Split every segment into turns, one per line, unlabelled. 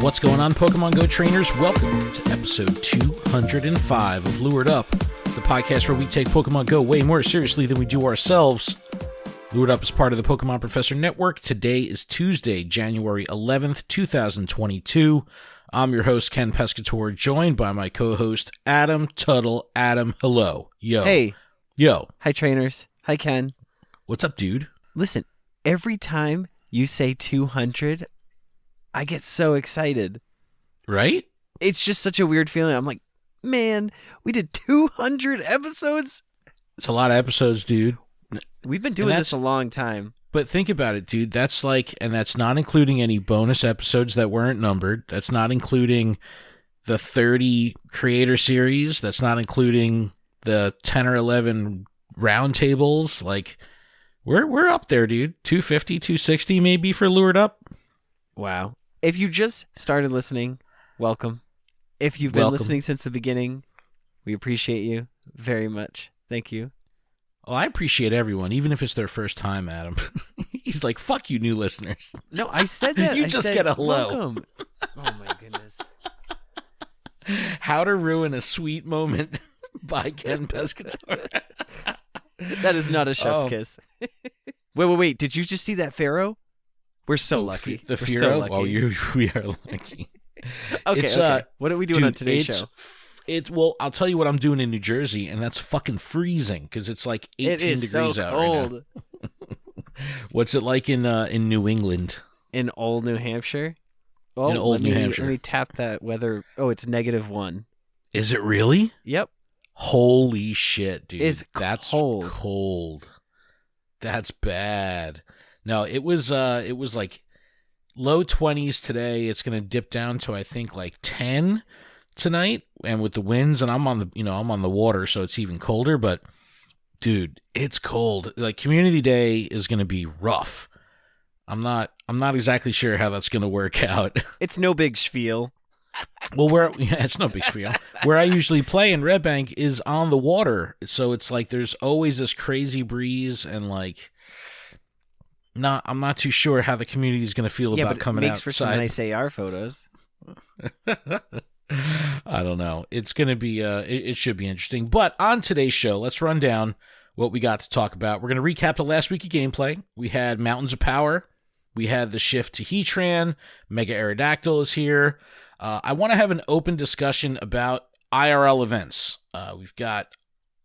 What's going on, Pokemon Go trainers? Welcome to episode 205 of Lured Up, the podcast where we take Pokemon Go way more seriously than we do ourselves. Lured Up is part of the Pokemon Professor Network. Today is Tuesday, January 11th, 2022. I'm your host, Ken Pescatore, joined by my co-host, Adam Tuttle. Adam, hello. Yo.
Hey.
Yo.
Hi, trainers. Hi, Ken.
What's up, dude?
Listen, every time you say 200, I get so excited.
Right?
It's just such a weird feeling. I'm like, man, we did 200 episodes?
It's a lot of episodes, dude.
We've been doing this a long time.
But think about it, dude. That's like, and that's not including any bonus episodes that weren't numbered. That's not including the 30 creator series. That's not including the 10 or 11 roundtables. Like, we're up there, dude. 250, 260 maybe for Lured Up.
Wow. If you just started listening, welcome. If you've been listening since the beginning, we appreciate you very much. Thank you.
Well, I appreciate everyone, even if it's their first time, Adam. He's like, fuck you, new listeners.
No, I said that.
You just get a hello.
Welcome. Oh, my goodness.
How to Ruin a Sweet Moment by Ken Pescatore.
That is not a chef's kiss. Wait. Did you just see that Pharaoh? We're so lucky.
The Pharaoh? So we are lucky.
Okay. What are we doing on today's show?
Well, I'll tell you what I'm doing in New Jersey, and that's fucking freezing because it's like 18 degrees out right now. What's it like in New England?
In old New Hampshire? Well,
in old New Hampshire.
Let me tap that weather. Oh, it's -1.
Is it really?
Yep.
Holy shit, dude.
That's
cold. That's bad. No, it was like low 20s today. It's going to dip down to I think like 10 tonight, and with the winds, and I'm on the water, so it's even colder, but dude, it's cold. Like Community Day is going to be rough. I'm not exactly sure how that's going to work out.
It's no big spiel.
Well, it's no big spiel. Where I usually play in Red Bank is on the water, so it's like there's always this crazy breeze, and like I'm not too sure how the community is going to feel about coming outside.
Makes for some nice AR photos.
I don't know. It's going to be, it should be interesting. But on today's show, let's run down what we got to talk about. We're going to recap the last week of gameplay. We had Mountains of Power. We had the shift to Heatran. Mega Aerodactyl is here. I want to have an open discussion about IRL events. We've got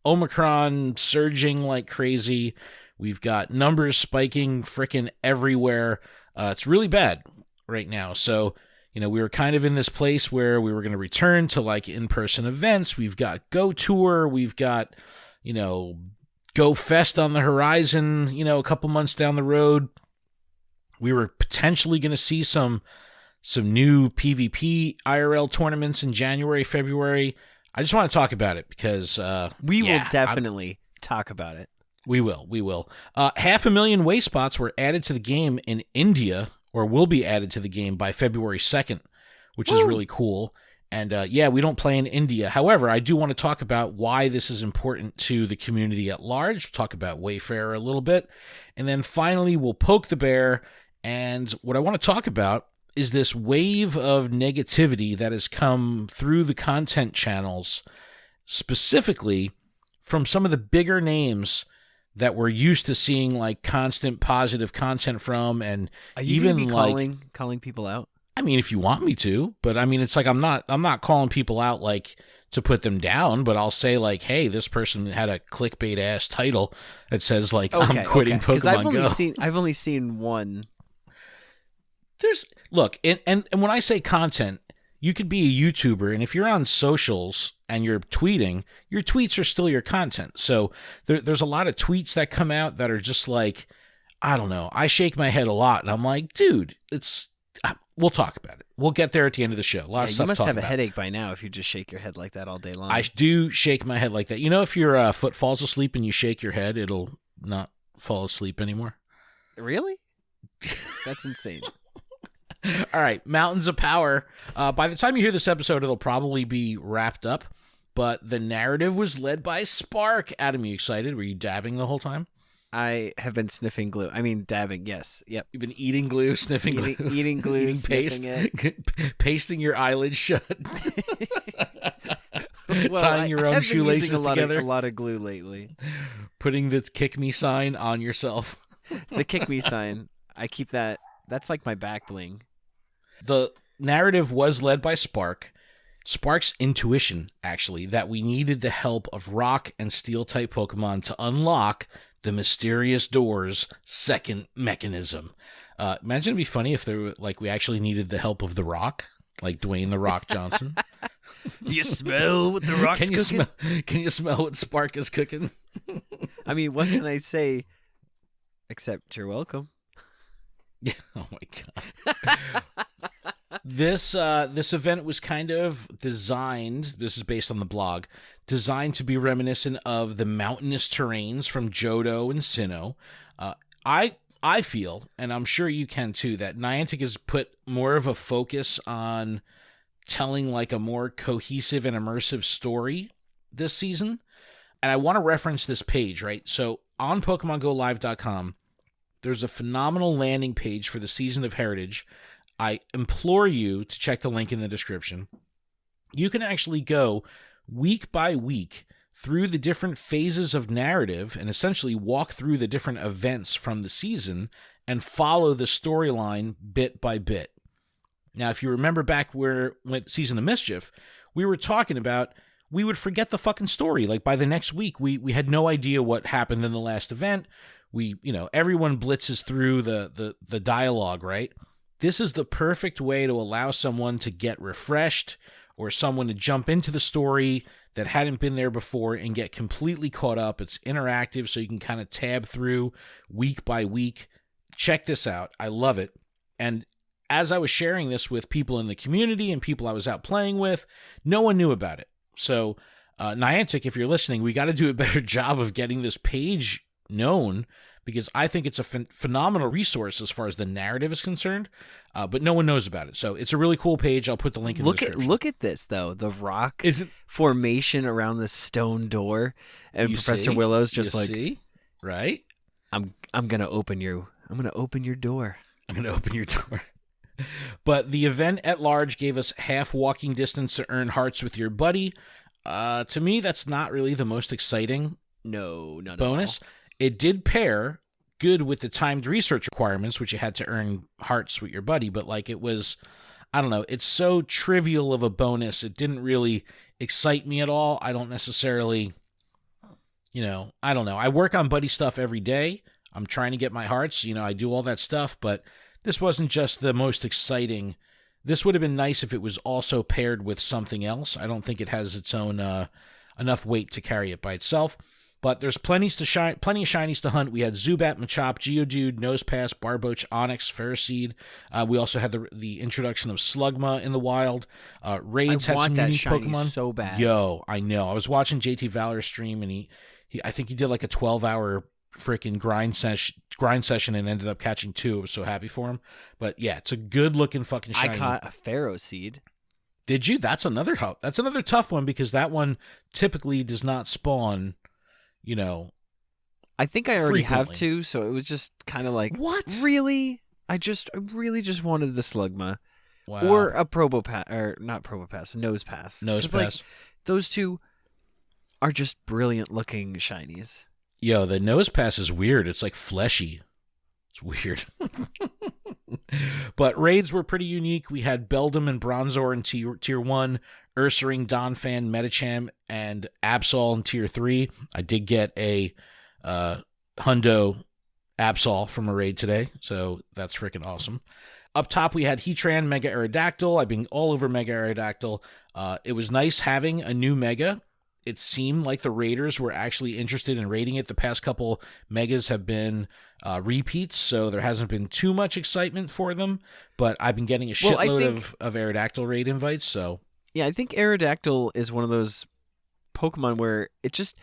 Omicron surging like crazy. We've got numbers spiking freaking everywhere. It's really bad right now. So, we were kind of in this place where we were going to return to like in-person events. We've got Go Tour. We've got, Go Fest on the horizon, a couple months down the road. We were potentially going to see some new PvP IRL tournaments in January, February. I just want to talk about it because
we will definitely talk about it.
We will. 500,000 Wayspots were added to the game in India, or will be added to the game by February 2nd, which is really cool. And we don't play in India. However, I do want to talk about why this is important to the community at large. We'll talk about Wayfarer a little bit. And then finally, we'll poke the bear. And what I want to talk about is this wave of negativity that has come through the content channels, specifically from some of the bigger names that we're used to seeing like constant positive content from, and
are you
even
like calling people out?
I mean, if you want me to, but I mean, it's like I'm not calling people out like to put them down, but I'll say like, hey, this person had a clickbait ass title that says like I'm quitting Pokemon Go.
I've only seen one.
Look, and when I say content, you could be a YouTuber, and if you're on socials and you're tweeting, your tweets are still your content. So there's a lot of tweets that come out that are just like, I don't know. I shake my head a lot, and I'm like, dude, we'll talk about it. We'll get there at the end of the show. A lot of stuff.
You must have a headache by now if you just shake your head like that all day long.
I do shake my head like that. If your foot falls asleep and you shake your head, it'll not fall asleep anymore.
Really? That's insane.
All right, Mountains of Power. By the time you hear this episode, it'll probably be wrapped up, but the narrative was led by Spark. Adam, you excited? Were you dabbing the whole time?
I have been sniffing glue. I mean, dabbing. Yes. Yep.
You've been eating glue, sniffing glue,
eating glue,
eating paste, pasting your eyelids shut, tying your own shoelaces together.
A lot of glue lately.
Putting the "Kick Me" sign on yourself.
The "Kick Me" sign. I keep that. That's like my back bling.
The narrative was led by Spark's intuition, actually, that we needed the help of rock and steel type Pokemon to unlock the mysterious door's second mechanism. Imagine it'd be funny if we actually needed the help of the Rock, like Dwayne the Rock Johnson.
You smell what the Rock's cooking?
Can you smell what Spark is cooking?
I mean, what can I say? Except you're welcome.
Yeah. Oh my god. This event was kind of designed, this is based on the blog, designed to be reminiscent of the mountainous terrains from Johto and Sinnoh. I feel, and I'm sure you can too, that Niantic has put more of a focus on telling like a more cohesive and immersive story this season. And I want to reference this page, right? So on PokemonGoLive.com, there's a phenomenal landing page for the Season of Heritage. I implore you to check the link in the description. You can actually go week by week through the different phases of narrative and essentially walk through the different events from the season and follow the storyline bit by bit. Now, if you remember back with Season of Mischief, we were talking about we would forget the fucking story. Like by the next week, we had no idea what happened in the last event. Everyone blitzes through the dialogue, right? This is the perfect way to allow someone to get refreshed or someone to jump into the story that hadn't been there before and get completely caught up. It's interactive, so you can kind of tab through week by week. Check this out. I love it. And as I was sharing this with people in the community and people I was out playing with, no one knew about it. So, Niantic, if you're listening, we got to do a better job of getting this page known, because I think it's a phenomenal resource as far as the narrative is concerned, but no one knows about it. So it's a really cool page. I'll put the link in the description.
Look at this, though. The rock formation around the stone door, and Professor Willow's just like,
see? Right?
I'm gonna open your door.
I'm gonna open your door. But the event at large gave us half walking distance to earn hearts with your buddy. To me, that's not really the most exciting bonus. It did pair good with the timed research requirements, which you had to earn hearts with your buddy, but like it was, I don't know, it's so trivial of a bonus. It didn't really excite me at all. I don't necessarily, I don't know. I work on buddy stuff every day. I'm trying to get my hearts. I do all that stuff, but this wasn't just the most exciting. This would have been nice if it was also paired with something else. I don't think it has its own enough weight to carry it by itself. But there's plenty of shinies to hunt. We had Zubat, Machop, Geodude, Nosepass, Barboach, Onix, Ferroseed. We also had the introduction of Slugma in the wild. Raids had some unique Pokemon.
So bad.
Yo, I know. I was watching JT Valor's stream, and I think he did like a 12-hour freaking grind session and ended up catching 2. I was so happy for him. But yeah, it's a good looking fucking shiny.
I caught a Ferroseed.
Did you? That's another tough one, because that one typically does not spawn.
I think I already have 2, so it was just kind of like,
what?
Really? I really just wanted the Slugma.
Wow.
Or a Probopass, or not Probopass, Nosepass.
Nosepass.
Like, those 2 are just brilliant looking shinies.
Yo, the Nosepass is weird. It's like fleshy. It's weird. But raids were pretty unique. We had Beldum and Bronzor in tier 1, Ursaring, Donphan, Medicham, and Absol in tier 3. I did get a Hundo Absol from a raid today, so that's freaking awesome. Up top, we had Heatran, Mega Aerodactyl. I've been all over Mega Aerodactyl. It was nice having a new Mega. It seemed like the raiders were actually interested in raiding it. The past couple Megas have been repeats, so there hasn't been too much excitement for them, but I've been getting a shitload of Aerodactyl raid invites, so...
Yeah, I think Aerodactyl is one of those Pokemon where it just,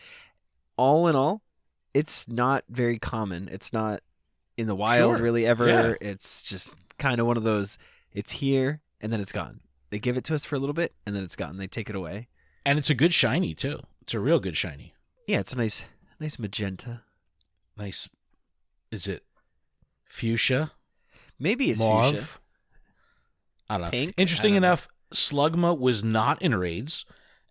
all in all, it's not very common. It's not in the wild really ever. Yeah. It's just kind of one of those, it's here and then it's gone. They give it to us for a little bit and then it's gone. They take it away.
And it's a good shiny too. It's a real good shiny.
Yeah, it's a nice magenta.
Nice Is it fuchsia?
Maybe it's
Mauve?
fuchsia.
I don't know.
Pink?
Interesting
I don't
enough, Slugma was not in raids.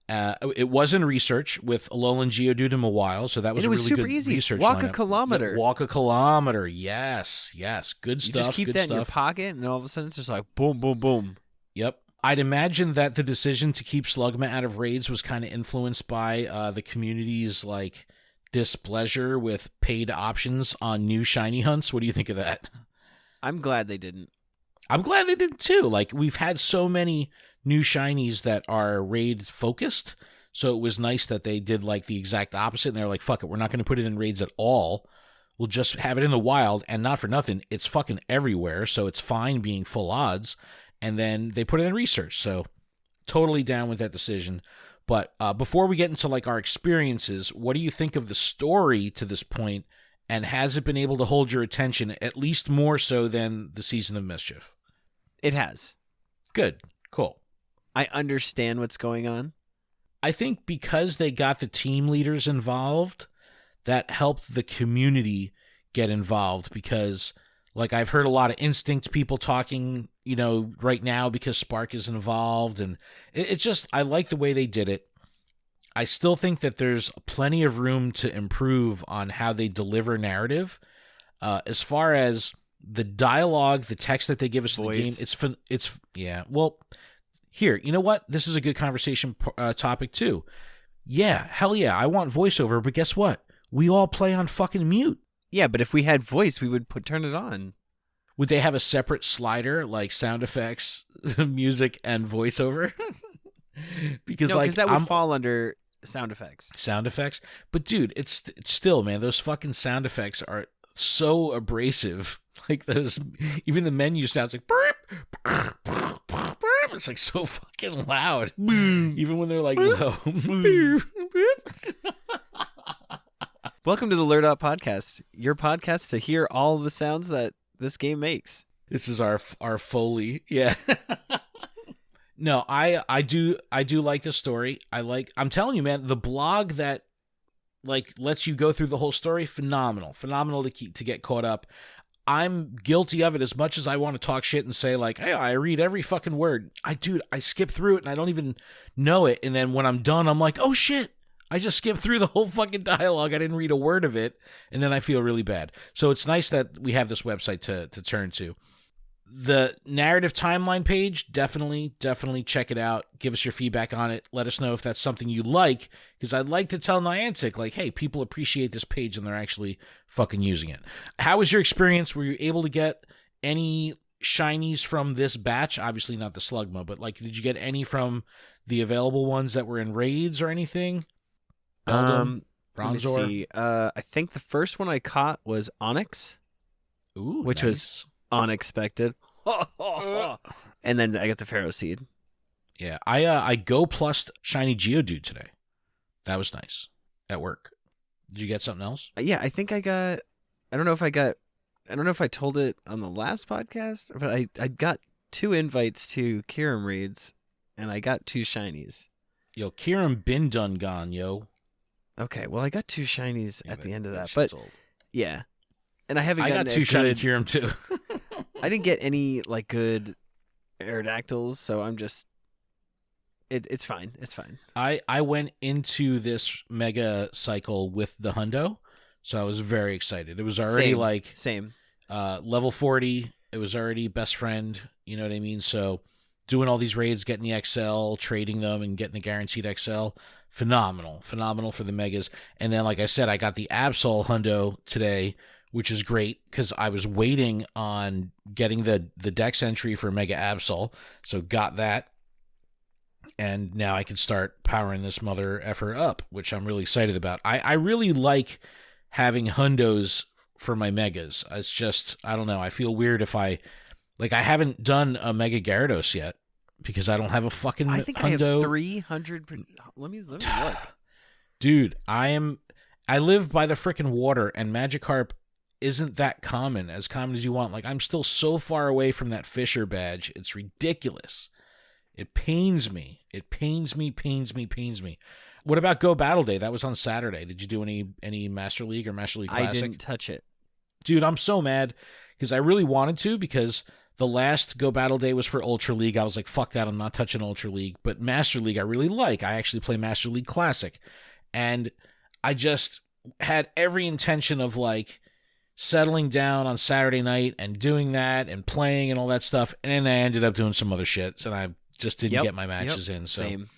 It was in research with Alolan Geodude and Mawile, so that was
And it
a
was
really
super
good
easy.
research
Walk
lineup.
a kilometer.
Yeah, walk a kilometer. Yes. Good
You
stuff.
just keep
good
that
stuff.
in your pocket, and all of a sudden it's just like boom, boom, boom.
Yep. I'd imagine that the decision to keep Slugma out of raids was kind of influenced by the community's like displeasure with paid options on new shiny hunts. What do you think of that?
I'm glad they didn't.
I'm glad they did too. Like, we've had so many new shinies that are raid focused, so it was nice that they did like the exact opposite, and they're like, fuck it, we're not going to put it in raids at all. We'll just have it in the wild, and not for nothing, it's fucking everywhere, so it's fine being full odds. And then they put it in research, so totally down with that decision. But before we get into like our experiences, what do you think of the story to this point, and has it been able to hold your attention at least more so than the Season of Mischief?
It has.
Good. Cool.
I understand what's going on.
I think because they got the team leaders involved, that helped the community get involved, because like I've heard a lot of Instinct people talking, right now because Spark is involved, and it's just, I like the way they did it. I still think that there's plenty of room to improve on how they deliver narrative. As far as the dialogue, the text that they give us in the game, well, here, you know what? This is a good conversation topic too. Yeah, hell yeah, I want voiceover, but guess what? We all play on fucking mute.
Yeah, but if we had voice, we would turn it on.
Would they have a separate slider, like sound effects, music, and voiceover? Because
that would fall under sound effects.
Sound effects? But dude, it's still, man, those fucking sound effects are so abrasive. Like those, even the menu sounds like burp, burp, burp, burp, burp. It's like so fucking loud. Even when they're like low.
Welcome to the LURED Podcast, your podcast to hear all the sounds that this game makes.
This is our Foley. Yeah. No, I do like the story. I'm telling you, man, the blog that like lets you go through the whole story, phenomenal to get caught up. I'm guilty of it as much as I want to talk shit and say like, hey, I read every fucking word. I skip through it and I don't even know it. And then when I'm done, I'm like, oh shit, I just skipped through the whole fucking dialogue. I didn't read a word of it. And then I feel really bad. So it's nice that we have this website to turn to. The narrative timeline page, definitely check it out. Give us your feedback on it. Let us know if that's something you like, because I'd like to tell Niantic, like, hey, people appreciate this page and they're actually fucking using it. How was your experience? Were you able to get any shinies from this batch? Obviously not the Slugma, but like, did you get any from the available ones that were in raids or anything? Beldum,
let me see. I think the first one I caught was Onyx, which was unexpected. And then I got the Pharaoh Seed.
Yeah, I go plus shiny Geodude today. That was nice at work. Did you get something else?
Yeah, I think I got. I don't know if I told it on the last podcast, but I got 2 invites to Kiram raids, and I got 2 shinies.
Yo, Kiram been done gone, yo.
Okay, well I got 2 shinies at the end of that, but
old.
Yeah, and I
got 2 shiny Kiram too.
I didn't get any like good Aerodactyls, so I'm just it's fine. It's fine.
I went into this mega cycle with the hundo, so I was very excited. It was already
same
level 40. It was already best friend. You know what I mean? So doing all these raids, getting the XL, trading them, and getting the guaranteed XL, phenomenal for the megas. And then, like I said, I got the Absol hundo today, which is great because I was waiting on getting the dex entry for Mega Absol, so got that. And now I can start powering this mother effer up, which I'm really excited about. I really like having hundos for my megas. It's just, I don't know, I feel weird if I haven't done a Mega Gyarados yet because I don't have a fucking
I think
hundo.
I have 300. Let me look.
Dude, I live by the frickin' water, and Magikarp isn't that common as you want. Like, I'm still so far away from that Fisher badge. It's ridiculous. It pains me. It pains me. What about Go Battle Day? That was on Saturday. Did you do any Master League or Master League Classic?
I didn't touch it.
Dude, I'm so mad because I really wanted to, because the last Go Battle Day was for Ultra League. I was like, fuck that, I'm not touching Ultra League. But Master League I really like. I actually play Master League Classic. And I just had every intention of like settling down on Saturday night and doing that and playing and all that stuff. And then I ended up doing some other shit, and I just didn't get my matches in. So
same.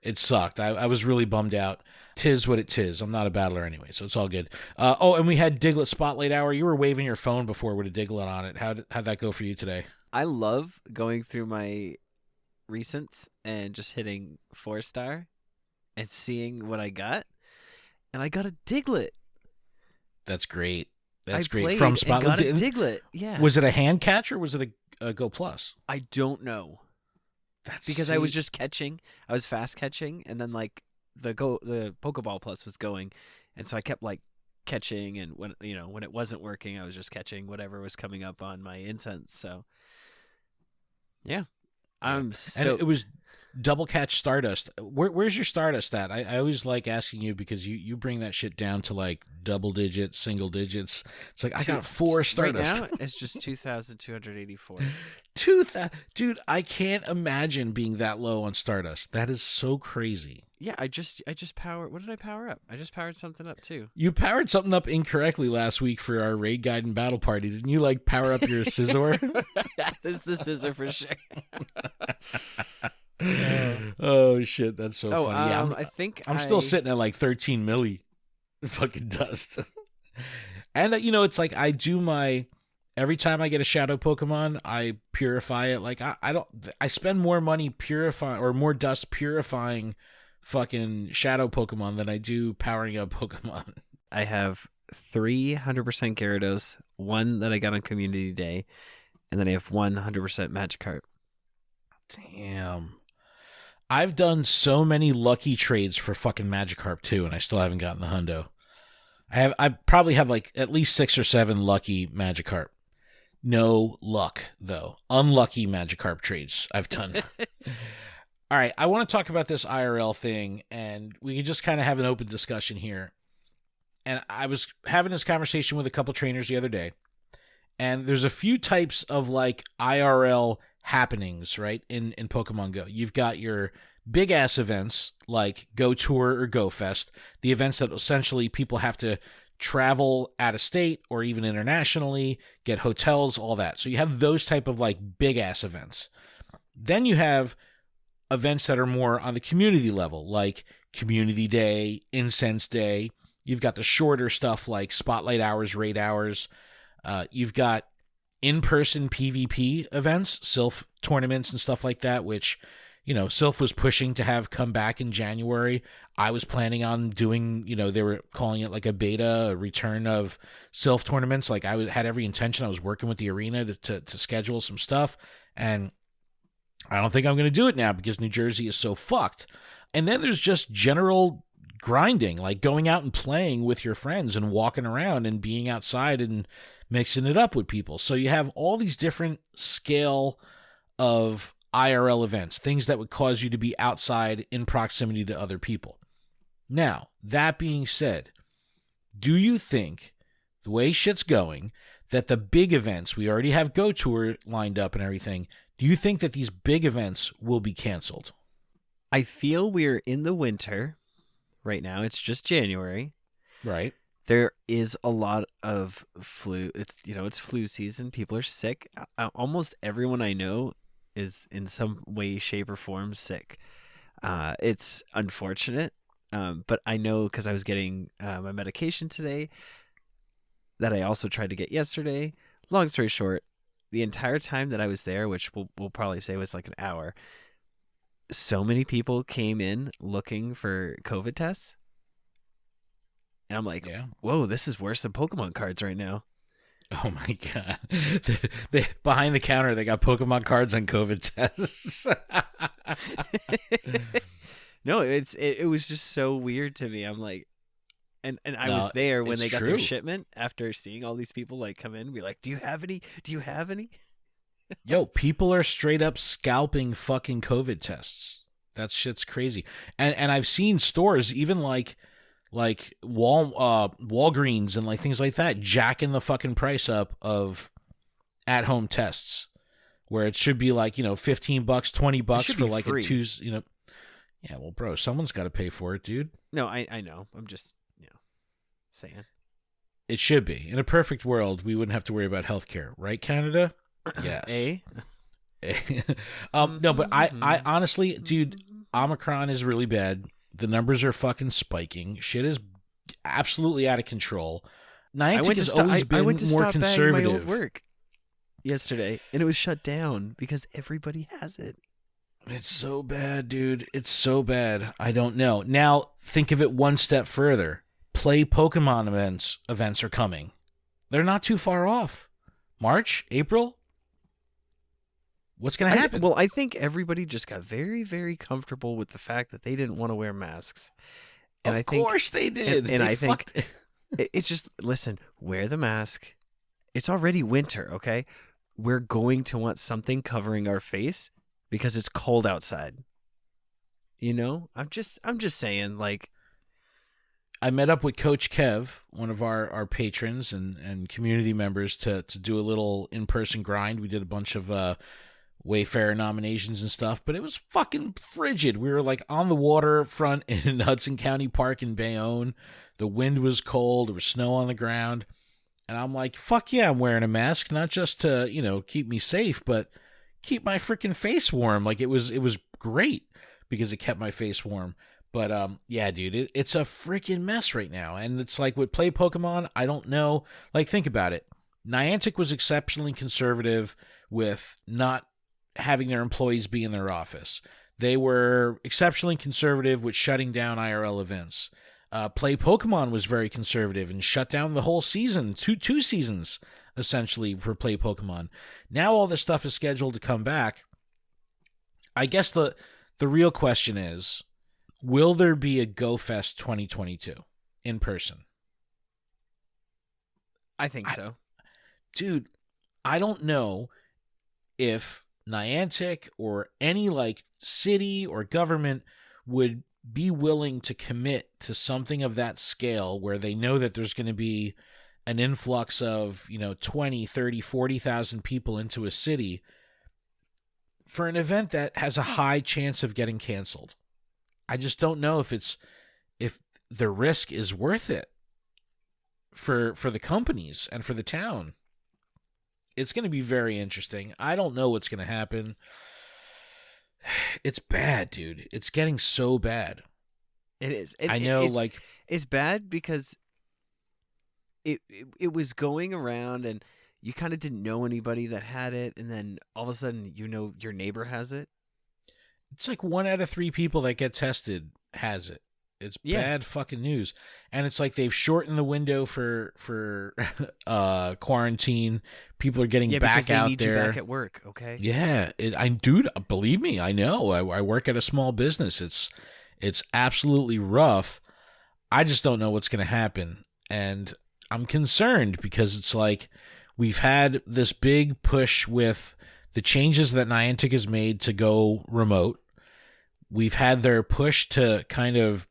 It sucked. I was really bummed out. Tis what it tis. I'm not a battler anyway, so it's all good. And we had Diglett Spotlight Hour. You were waving your phone before with a Diglett on it. How'd that go for you today?
I love going through my recents and just hitting 4-star and seeing what I got. And I got a Diglett.
That's great. That's
I
great. From Spotlight.
Got a Diglett. Yeah.
Was it a hand catch or was it a Go Plus?
I don't know.
That's
because I was just catching. I was fast catching, and then like the Pokeball Plus was going, and so I kept like catching, and when it wasn't working, I was just catching whatever was coming up on my incense. So yeah, I'm stoked.
And it was double catch Stardust. Where's your Stardust at? I always like asking you because you bring that shit down to like double digits, single digits. It's like I got 4 Stardust.
Right now it's just 2,284.
Dude, I can't imagine being that low on Stardust. That is so crazy.
Yeah, I just power. What did I power up? I just powered something up too.
You powered something up incorrectly last week for our raid guide and battle party. Didn't you like power up your Scizor?
It's the Scizor for sure.
Oh shit, that's so funny. Yeah, I'm still sitting at like 13 milli fucking dust. And it's like I do my every time I get a shadow Pokemon, I purify it. Like I spend more money purifying or more dust purifying fucking shadow Pokemon than I do powering up Pokemon.
I have 300% Gyarados, 1 that I got on Community Day, and then I have 100% Magikarp.
Damn. I've done so many lucky trades for fucking Magikarp too, and I still haven't gotten the hundo. I probably have like at least 6 or 7 lucky Magikarp. No luck though. Unlucky Magikarp trades I've done. All right, I want to talk about this IRL thing, and we can just kind of have an open discussion here. And I was having this conversation with a couple trainers the other day, and there's a few types of like IRL happenings, right, in Pokemon Go. You've got your big ass events like Go Tour or Go Fest, the events that essentially people have to travel out of state or even internationally, get hotels, all that. So you have those type of like big ass events. Then you have events that are more on the community level, like Community Day, Incense Day. You've got the shorter stuff like Spotlight Hours, Raid Hours. You've got in-person PvP events, Sylph tournaments and stuff like that, which, Sylph was pushing to have come back in January. I was planning on doing, they were calling it like a beta, a return of Sylph tournaments. Like I had every intention. I was working with the arena to schedule some stuff, and I don't think I'm going to do it now because New Jersey is so fucked. And then there's just general grinding, like going out and playing with your friends and walking around and being outside and mixing it up with people. So you have all these different scale of IRL events, things that would cause you to be outside in proximity to other people. Now, that being said, do you think, the way shit's going, that the big events, we already have Go Tour lined up and everything, do you think that these big events will be canceled?
I feel we're in the winter right now. It's just January.
Right.
There is a lot of flu. It's flu season. People are sick. Almost everyone I know is in some way, shape, or form sick. It's unfortunate, but I know because I was getting my medication today that I also tried to get yesterday. Long story short, the entire time that I was there, which we'll probably say was like an hour, so many people came in looking for COVID tests. And I'm like, whoa, this is worse than Pokemon cards right now.
Oh my God. They behind the counter, they got Pokemon cards and COVID tests.
No, it was just so weird to me. I'm like, and I was there when they got their shipment after seeing all these people like come in and be like, do you have any? Do you have any?
Yo, people are straight up scalping fucking COVID tests. That shit's crazy. And I've seen stores even like like Walgreens and like things like that jacking the fucking price up of at-home tests, where it should be like, $15, $20 for like
free.
a Tuesday, Yeah, well, bro, someone's got to pay for it, dude.
No, I know. I'm just, saying.
It should be. In a perfect world, we wouldn't have to worry about healthcare, right, Canada? Yes. No, but I honestly, dude, Omicron is really bad. The numbers are fucking spiking. Shit is absolutely out of control. Niantic has always been more conservative.
My old work yesterday, and it was shut down because everybody has it.
It's so bad, dude. It's so bad. I don't know. Now, think of it one step further. Play Pokemon events are coming. They're not too far off. March, April. What's going to happen?
Well, I think everybody just got very, very comfortable with the fact that they didn't want to wear masks. And
of course they did.
And I think it's just, listen, wear the mask. It's already winter, okay? We're going to want something covering our face because it's cold outside. I'm just saying, like,
I met up with Coach Kev, one of our patrons and community members, to do a little in-person grind. We did a bunch of Wayfarer nominations and stuff, but it was fucking frigid. We were like on the waterfront in Hudson County Park in Bayonne. The wind was cold. There was snow on the ground. And I'm like, fuck yeah, I'm wearing a mask, not just to, keep me safe, but keep my freaking face warm. Like it was great because it kept my face warm. But yeah, dude, it's a freaking mess right now. And it's like with Play Pokemon, I don't know. Like, think about it. Niantic was exceptionally conservative with not having their employees be in their office. They were exceptionally conservative with shutting down IRL events. Play Pokemon was very conservative and shut down the whole season, two seasons, essentially, for Play Pokemon. Now all this stuff is scheduled to come back. I guess the real question is, will there be a GoFest 2022 in person?
I think so.
Dude, I don't know if Niantic or any like city or government would be willing to commit to something of that scale where they know that there's going to be an influx of, 20, 30, 40,000 people into a city for an event that has a high chance of getting canceled. I just don't know if the risk is worth it for the companies and for the town. It's going to be very interesting. I don't know what's going to happen. It's bad, dude. It's getting so bad.
It is.
I know,
it's bad because it was going around and you kind of didn't know anybody that had it, and then all of a sudden, your neighbor has it.
It's like 1 out of 3 people that get tested has it. It's bad fucking news. And it's like they've shortened the window for quarantine. People are getting back out
need
there.
You back at work, okay?
Yeah, dude, believe me, I know. I work at a small business. It's absolutely rough. I just don't know what's going to happen. And I'm concerned because it's like we've had this big push with the changes that Niantic has made to go remote. We've had their push to kind of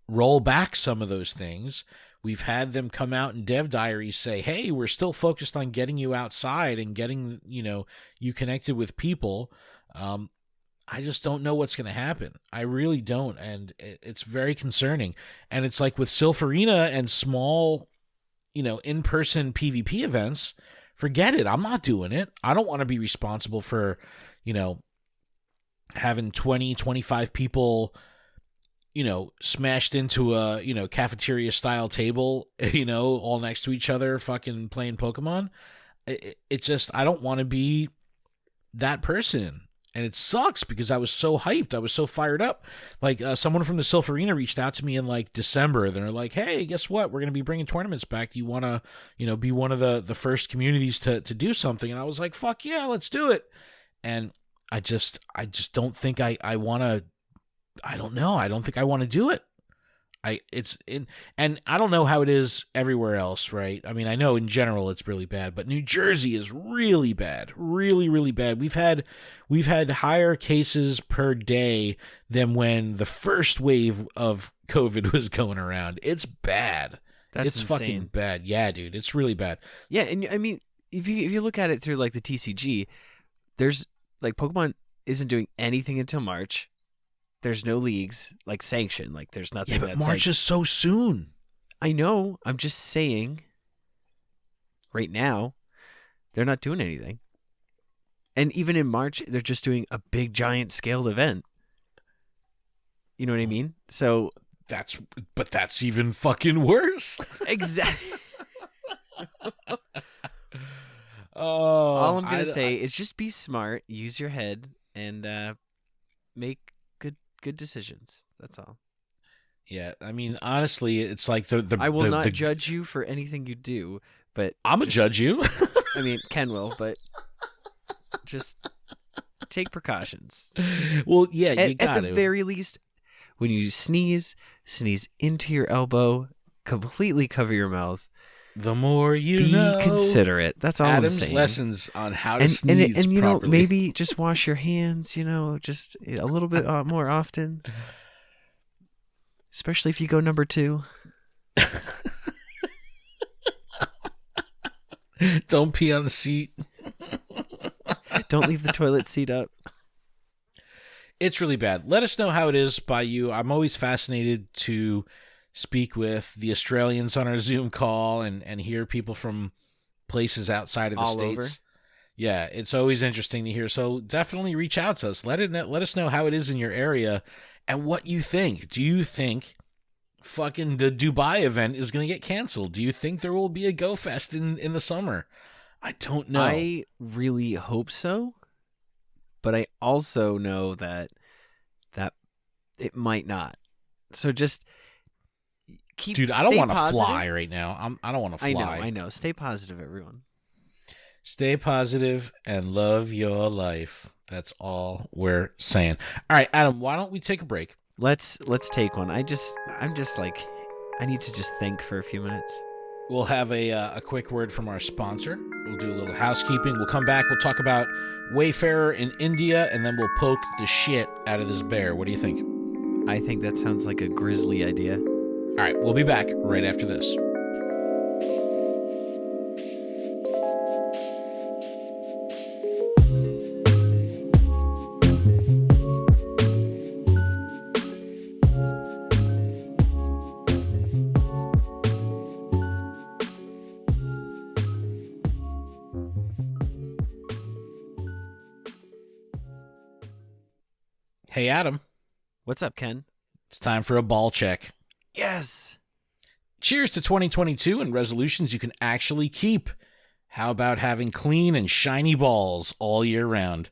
roll back some of those things. We've had them come out in dev diaries say, hey, we're still focused on getting you outside and getting, you connected with people. I just don't know what's going to happen. I really don't. And it's very concerning. And it's like with Silpharina and small, in-person PvP events, forget it. I'm not doing it. I don't want to be responsible for, having 20, 25 people, smashed into a, cafeteria style table, all next to each other, fucking playing Pokemon. It just, I don't want to be that person. And it sucks because I was so hyped. I was so fired up. Like someone from the Silpharina reached out to me in like December. They're like, hey, guess what? We're going to be bringing tournaments back. Do you want to, be one of the first communities to do something? And I was like, fuck yeah, let's do it. And I just don't think I want to. I don't know. I don't think I want to do it. And I don't know how it is everywhere else, right? I mean, I know in general it's really bad, but New Jersey is really bad, really, really bad. We've had higher cases per day than when the first wave of COVID was going around. It's bad. It's
insane.
Fucking bad. Yeah, dude, it's really bad.
Yeah, and I mean, if you look at it through like the TCG, there's like Pokemon isn't doing anything until March. There's no leagues like sanctioned. Like there's nothing.
Yeah, but
that's
March is so soon.
I know. I'm just saying. Right now, they're not doing anything. And even in March, they're just doing a big, giant scaled event. You know what I mean? So
that's even fucking worse.
Exactly.
All
I'm gonna say is just be smart, use your head, and make good decisions. That's all.
Yeah, I mean, honestly, it's like the
I will not judge you for anything you do, but
I'm gonna judge you.
I mean, Ken will, but just take precautions.
Well, yeah, you got to.
At the very least, when you sneeze into your elbow, completely cover your mouth.
The more you
be
know.
Be considerate. That's all
Adam's
I'm saying.
Lessons on how to sneeze
and you
properly.
know, maybe just wash your hands, you know, just a little bit more often. Especially if you go number 2.
Don't pee on the seat.
Don't leave the toilet seat up.
It's really bad. Let us know how it is by you. I'm always fascinated to speak with the Australians on our Zoom call and hear people from places outside of the
all
States.
Over.
Yeah, it's always interesting to hear. So definitely reach out to us. Let us know how it is in your area and what you think. Do you think fucking the Dubai event is going to get canceled? Do you think there will be a Go Fest in the summer? I don't know.
I really hope so, but I also know that it might not. So just
Dude, I don't want to fly right now. I don't want to fly.
I know. Stay positive, everyone.
Stay positive and love your life. That's all we're saying. All right, Adam, why don't we take a break?
Let's take one. I'm just like, I need to just think for a few minutes.
We'll have a quick word from our sponsor. We'll do a little housekeeping. We'll come back. We'll talk about Wayfarer in India, and then we'll poke the shit out of this bear. What do you think?
I think that sounds like a grisly idea.
All right, we'll be back right after this. Hey, Adam.
What's up, Ken?
It's time for a ball check.
Yes.
Cheers to 2022 and resolutions you can actually keep. How about having clean and shiny balls all year round?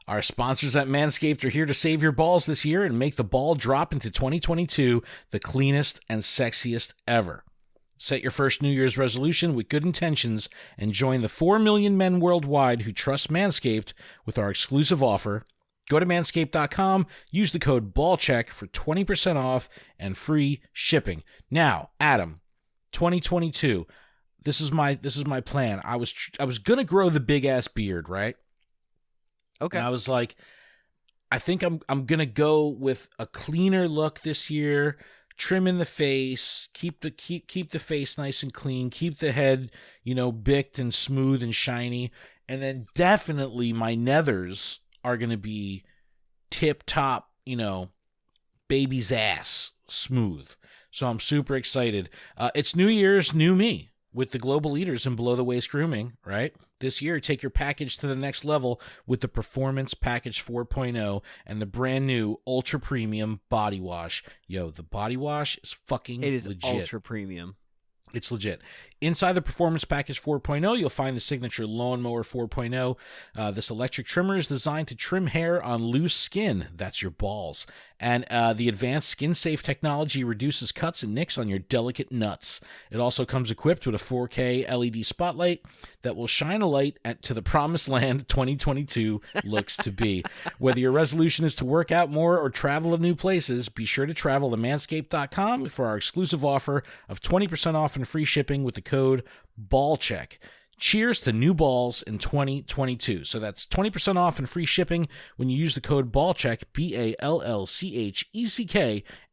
Our sponsors at MANSCAPED are here to save your balls this year and make the ball drop into 2022 the cleanest and sexiest ever. Set your first New Year's resolution with good intentions and join the 4 million men worldwide who trust MANSCAPED with our exclusive offer. Go to manscaped.com, use the code BALLCHECK for 20% off and free shipping. Now, Adam, 2022. This is my plan. I was gonna grow the big ass beard, right?
Okay.
And I was like, I think I'm gonna go with a cleaner look this year. Trim in the face, keep the face nice and clean, keep the head, bicked and smooth and shiny, and then definitely my nethers are going to be tip-top, baby's ass smooth. So I'm super excited. It's New Year's, new me with the global leaders in below-the-waist grooming, right? This year, take your package to the next level with the Performance Package 4.0 and the brand new Ultra Premium Body Wash. Yo, the body wash is fucking legit. It is
ultra premium.
It's legit. Inside the Performance Package 4.0, you'll find the signature Lawnmower 4.0. This electric trimmer is designed to trim hair on loose skin. That's your balls. And the advanced skin-safe technology reduces cuts and nicks on your delicate nuts. It also comes equipped with a 4K LED spotlight that will shine a light to the promised land 2022 looks to be. Whether your resolution is to work out more or travel to new places, be sure to travel to manscaped.com for our exclusive offer of 20% off and free shipping with the code BALLCHECK. Cheers to new balls in 2022. So that's 20% off and free shipping when you use the code BALLCHECK, BALLCHECK,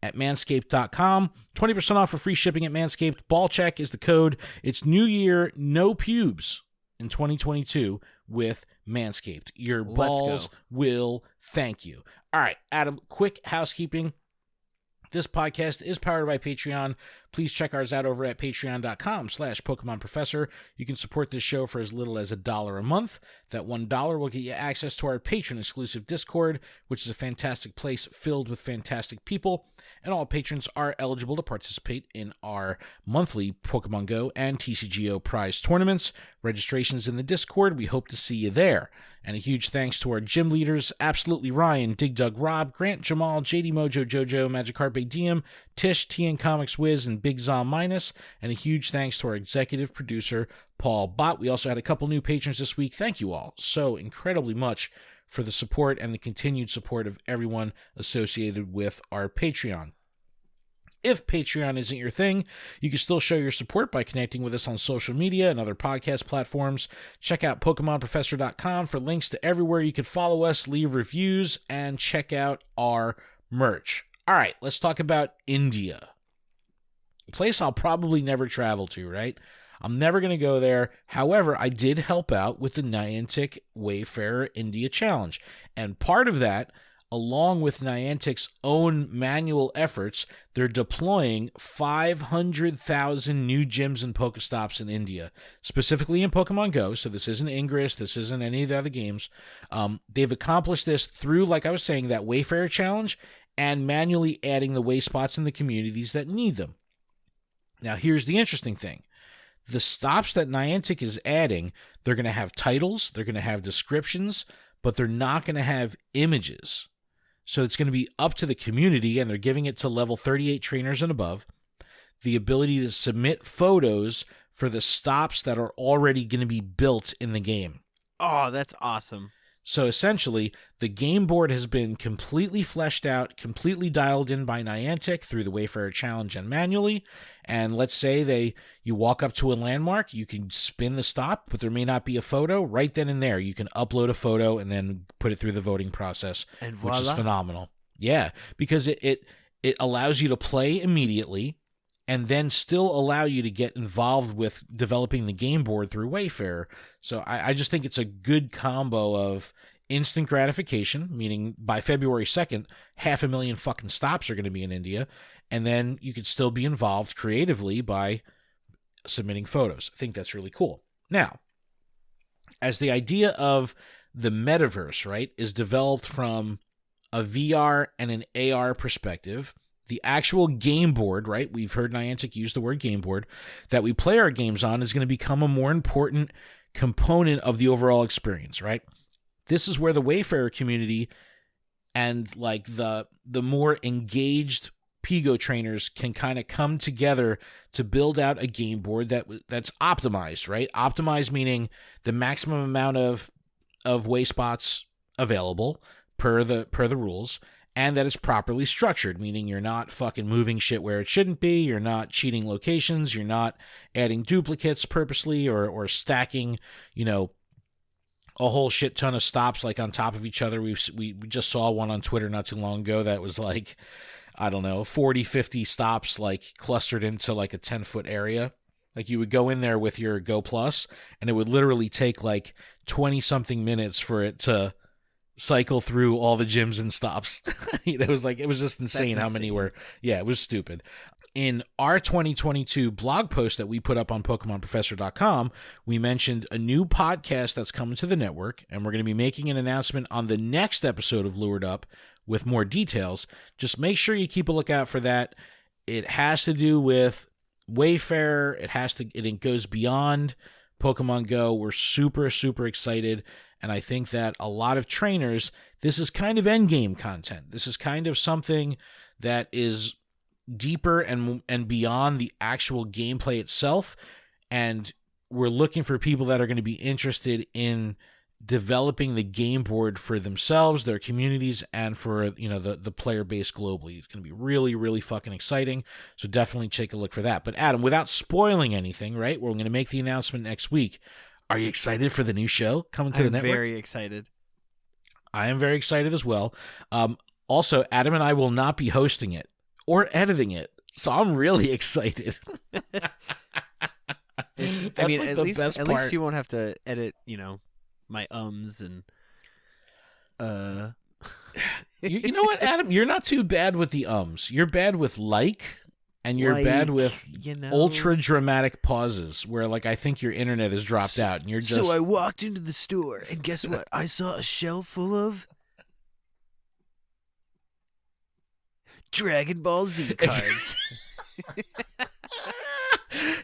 at manscaped.com. 20% off for free shipping at Manscaped. BALLCHECK is the code. It's New Year, no pubes in 2022 with Manscaped. Your balls will thank you. All right, Adam, quick housekeeping. This podcast is powered by Patreon. Please check ours out over at patreon.com/Pokemon Professor. You can support this show for as little as $1 a month. That $1 will get you access to our patron-exclusive Discord, which is a fantastic place filled with fantastic people. And all patrons are eligible to participate in our monthly Pokemon Go and TCGO prize tournaments. Registration's in the Discord. We hope to see you there. And a huge thanks to our gym leaders, Absolutely Ryan, Dig Dug Rob, Grant Jamal, JD Mojo Jojo, Magikarp Diem, Tish, TN Comics Wiz, and Big Zom Minus. And a huge thanks to our executive producer, Paul Bhatt. We also had a couple new patrons this week. Thank you all so incredibly much for the support and the continued support of everyone associated with our Patreon. If Patreon isn't your thing, you can still show your support by connecting with us on social media and other podcast platforms. Check out PokemonProfessor.com for links to everywhere you can follow us, leave reviews, and check out our merch. All right, let's talk about India. A place I'll probably never travel to, right? I'm never going to go there. However, I did help out with the Niantic Wayfarer India Challenge. And part of that, along with Niantic's own manual efforts, they're deploying 500,000 new gyms and Pokestops in India, specifically in Pokemon Go. So this isn't Ingress, this isn't any of the other games. They've accomplished this through, like I was saying, that Wayfarer Challenge and manually adding the Wayspots in the communities that need them. Now, here's the interesting thing. The stops that Niantic is adding, they're going to have titles, they're going to have descriptions, but they're not going to have images. So it's going to be up to the community, and they're giving it to level 38 trainers and above, the ability to submit photos for the stops that are already going to be built in the game.
Oh, that's awesome.
So essentially, the game board has been completely fleshed out, completely dialed in by Niantic through the Wayfarer Challenge and manually. And let's say you walk up to a landmark, you can spin the stop, but there may not be a photo. Right then and there, you can upload a photo and then put it through the voting process,
and
which is phenomenal. Yeah, because it allows you to play immediately and then still allow you to get involved with developing the game board through Wayfarer. So I just think it's a good combo of instant gratification, meaning by February 2nd, 500,000 fucking stops are going to be in India, and then you could still be involved creatively by submitting photos. I think that's really cool. Now, as the idea of the metaverse, right, is developed from a VR and an AR perspective, the actual game board, right? We've heard Niantic use the word game board that we play our games on is going to become a more important component of the overall experience, right? This is where the Wayfarer community and like the more engaged Pigo trainers can kind of come together to build out a game board that's optimized, right? Optimized meaning the maximum amount of Wayspots available per the rules, and that it's properly structured, meaning you're not fucking moving shit where it shouldn't be, you're not cheating locations, you're not adding duplicates purposely or stacking, a whole shit ton of stops like on top of each other. We just saw one on Twitter not too long ago that was like, I don't know, 40, 50 stops like clustered into like a 10-foot area. Like you would go in there with your Go Plus and it would literally take like 20-something minutes for it to cycle through all the gyms and stops. It was just insane how many were. Yeah, it was stupid. In our 2022 blog post that we put up on PokemonProfessor.com, we mentioned a new podcast that's coming to the network, and we're going to be making an announcement on the next episode of Lured Up with more details. Just make sure you keep a lookout for that. It has to do with Wayfarer. It goes beyond Pokemon Go. We're super, super excited. And I think that a lot of trainers, this is kind of endgame content. This is kind of something that is deeper and beyond the actual gameplay itself. And we're looking for people that are going to be interested in developing the game board for themselves, their communities, and for the player base globally. It's going to be really, really fucking exciting. So definitely take a look for that. But Adam, without spoiling anything, right? We're going to make the announcement next week. Are you excited for the new show coming to the network?
I'm very excited.
I am very excited as well. Also, Adam and I will not be hosting it or editing it, so I'm really excited.
I mean, at least you won't have to edit, my ums and
you know what, Adam? You're not too bad with the ums. You're bad with and you're bad with ultra dramatic pauses where, like, I think your internet has dropped out and you're just.
So I walked into the store and guess what? I saw a shelf full of Dragon Ball Z cards.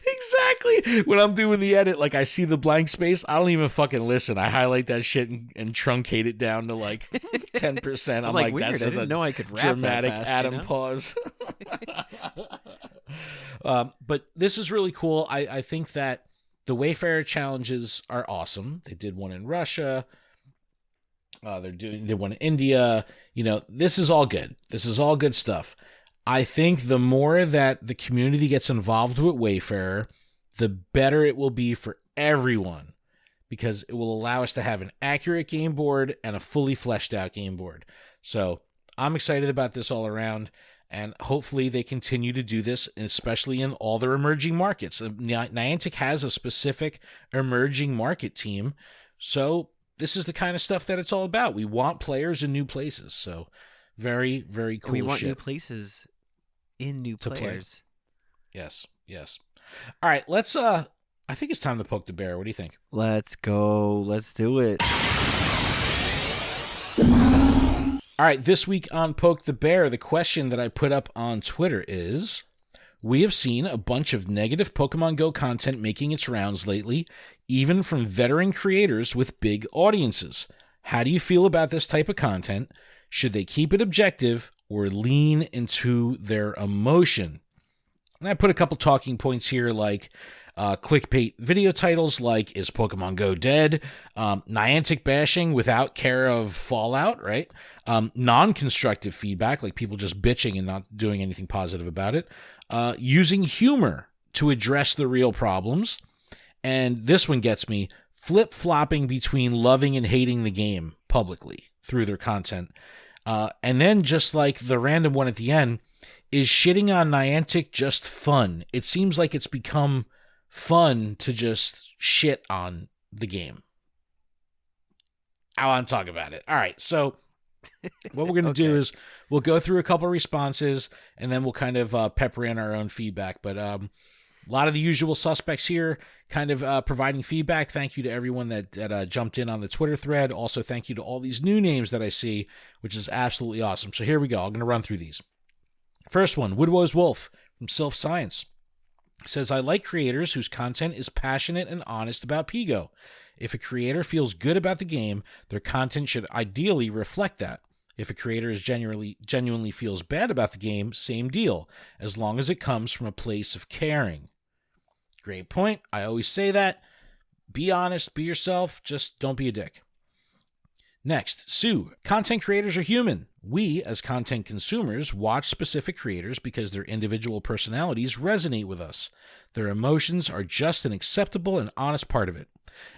Exactly. When I'm doing the edit, like, I see the blank space, I don't even fucking listen. I highlight that shit and truncate it down to like 10%. I'm like,
weird.
That's just
I didn't know I could rap
dramatic
that fast,
Adam pause. But this is really cool. I think that the Wayfarer challenges are awesome. They did one in Russia. They did one in India. This is all good. This is all good stuff. I think the more that the community gets involved with Wayfarer, the better it will be for everyone, because it will allow us to have an accurate game board and a fully fleshed out game board. So I'm excited about this all around, and hopefully they continue to do this, especially in all their emerging markets. Niantic has a specific emerging market team, so this is the kind of stuff that it's all about. We want players in new places, so very, very cool.
And we want
shit.
new places in new players.
Yes. All right, let's I think it's time to poke the bear. What do you think?
Let's go. Let's do it.
All right, this week on Poke the Bear, the question that I put up on Twitter is, we have seen a bunch of negative Pokemon Go content making its rounds lately, even from veteran creators with big audiences. How do you feel about this type of content? Should they keep it objective or lean into their emotion? And I put a couple talking points here, like clickbait video titles like, is Pokemon Go dead? Niantic bashing without care of fallout, right? Non-constructive feedback, like people just bitching and not doing anything positive about it. Using humor to address the real problems. And this one gets me, flip-flopping between loving and hating the game publicly through their content. And then just like the random one at the end, is shitting on Niantic just fun? It seems like it's become fun to just shit on the game. I want to talk about it. All right, so what we're going to do is we'll go through a couple of responses, and then we'll kind of pepper in our own feedback. But a lot of the usual suspects here kind of providing feedback. Thank you to everyone that jumped in on the Twitter thread. Also, thank you to all these new names that I see, which is absolutely awesome. So here we go. I'm going to run through these. First one, Woodwose Wolf from Self Science says, I like creators whose content is passionate and honest about Pigo. If a creator feels good about the game, their content should ideally reflect that. If a creator is genuinely feels bad about the game, same deal, as long as it comes from a place of caring. Great point. I always say that. Be honest, be yourself, just don't be a dick. Next, Sue. Content creators are human. We, as content consumers, watch specific creators because their individual personalities resonate with us. Their emotions are just an acceptable and honest part of it.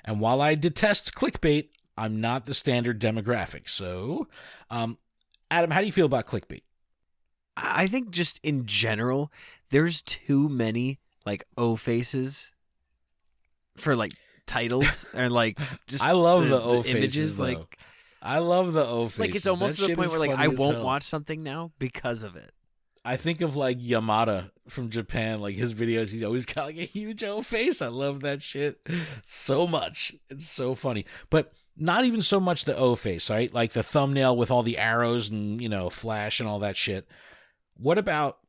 And while I detest clickbait, I'm not the standard demographic. So, Adam, how do you feel about clickbait?
I think just in general, there's too many O faces for titles or just
I love the O
images
faces, I love the O faces.
It's almost to the point where I won't watch something now because of it.
I think of Yamada from Japan, his videos, he's always got a huge O face. I love that shit so much. It's so funny. But not even so much the O face, right? Like the thumbnail with all the arrows and, flash and all that shit. What about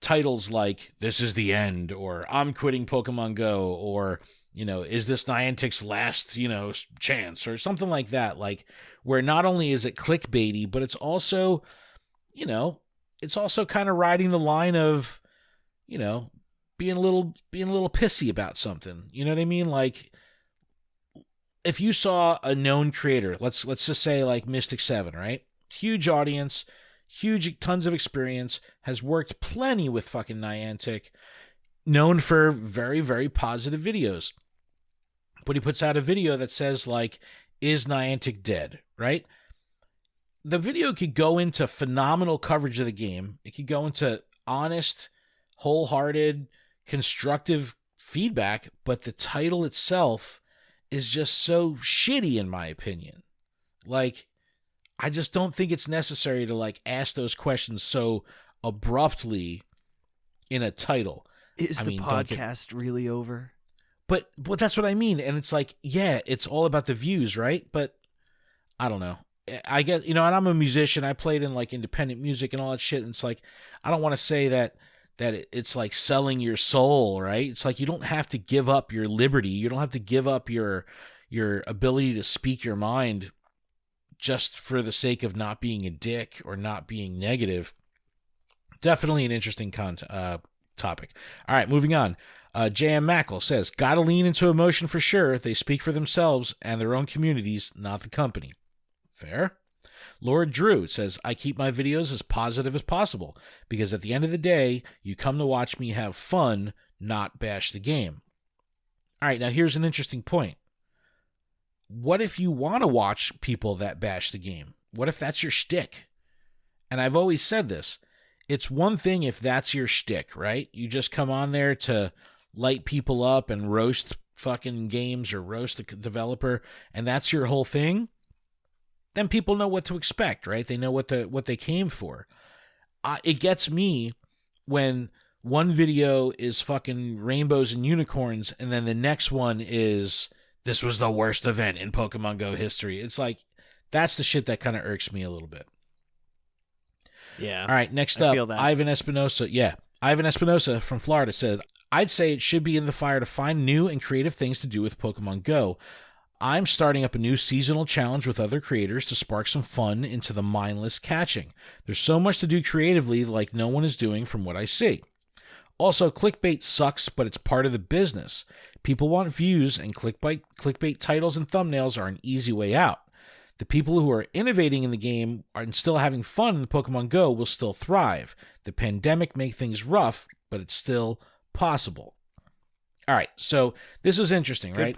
titles like This is the End, or I'm quitting Pokemon Go, or is this Niantic's last, chance, or something like that, where not only is it clickbaity, but it's also, it's also kind of riding the line of, being a little pissy about something. You know what I mean? If you saw a known creator, let's just say Mystic 7, right? Huge audience, tons of experience, has worked plenty with fucking Niantic, known for very, very positive videos. but he puts out a video that says, like, is Niantic dead, right? The video could go into phenomenal coverage of the game. It could go into honest, wholehearted, constructive feedback, but the title itself is just so shitty, in my opinion. Like, I just don't think it's necessary to, like, ask those questions so abruptly in a title.
Is the podcast really over?
But that's what I mean. And it's like, yeah, it's all about the views, right? But I don't know. I get, and I'm a musician. I played in, like, independent music and all that shit. And it's like, I don't want to say that it's like selling your soul, right? It's like, you don't have to give up your liberty. You don't have to give up your ability to speak your mind just for the sake of not being a dick or not being negative. Definitely an interesting topic. All right, moving on. J.M. Mackle says, gotta lean into emotion for sure. They speak for themselves and their own communities, not the company. Fair. Lord Drew says, I keep my videos as positive as possible because at the end of the day, you come to watch me have fun, not bash the game. All right, now here's an interesting point. What if you want to watch people that bash the game? What if that's your shtick? And I've always said this. It's one thing if that's your shtick, right? You just come on there to light people up and roast fucking games or roast the developer, and that's your whole thing. Then people know what to expect, right? They know what they came for. It gets me when one video is fucking rainbows and unicorns, and then the next one is, this was the worst event in Pokemon Go history. It's like, that's the shit that kind of irks me a little bit.
Yeah.
All right, next up, Ivan Espinosa. Yeah, Ivan Espinosa from Florida said, I'd say it should be in the fire to find new and creative things to do with Pokemon Go. I'm starting up a new seasonal challenge with other creators to spark some fun into the mindless catching. There's so much to do creatively like no one is doing from what I see. Also, clickbait sucks, but it's part of the business. People want views, and clickbait titles and thumbnails are an easy way out. The people who are innovating in the game and still having fun in Pokemon Go will still thrive. The pandemic made things rough, but it's still possible. All right, so this is interesting, right?
Good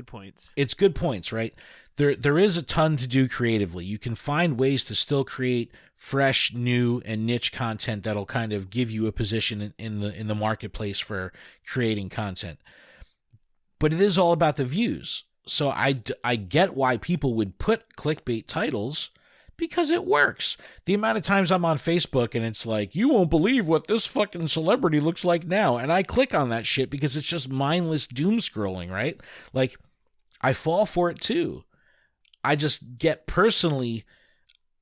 points.
It's good points, right? There is a ton to do creatively. You can find ways to still create fresh, new, and niche content that'll kind of give you a position in the marketplace for creating content. But it is all about the views. So I get why people would put clickbait titles, because it works. The amount of times I'm on Facebook and it's like, you won't believe what this fucking celebrity looks like now. And I click on that shit because it's just mindless doom scrolling, right? Like, I fall for it too. I just get personally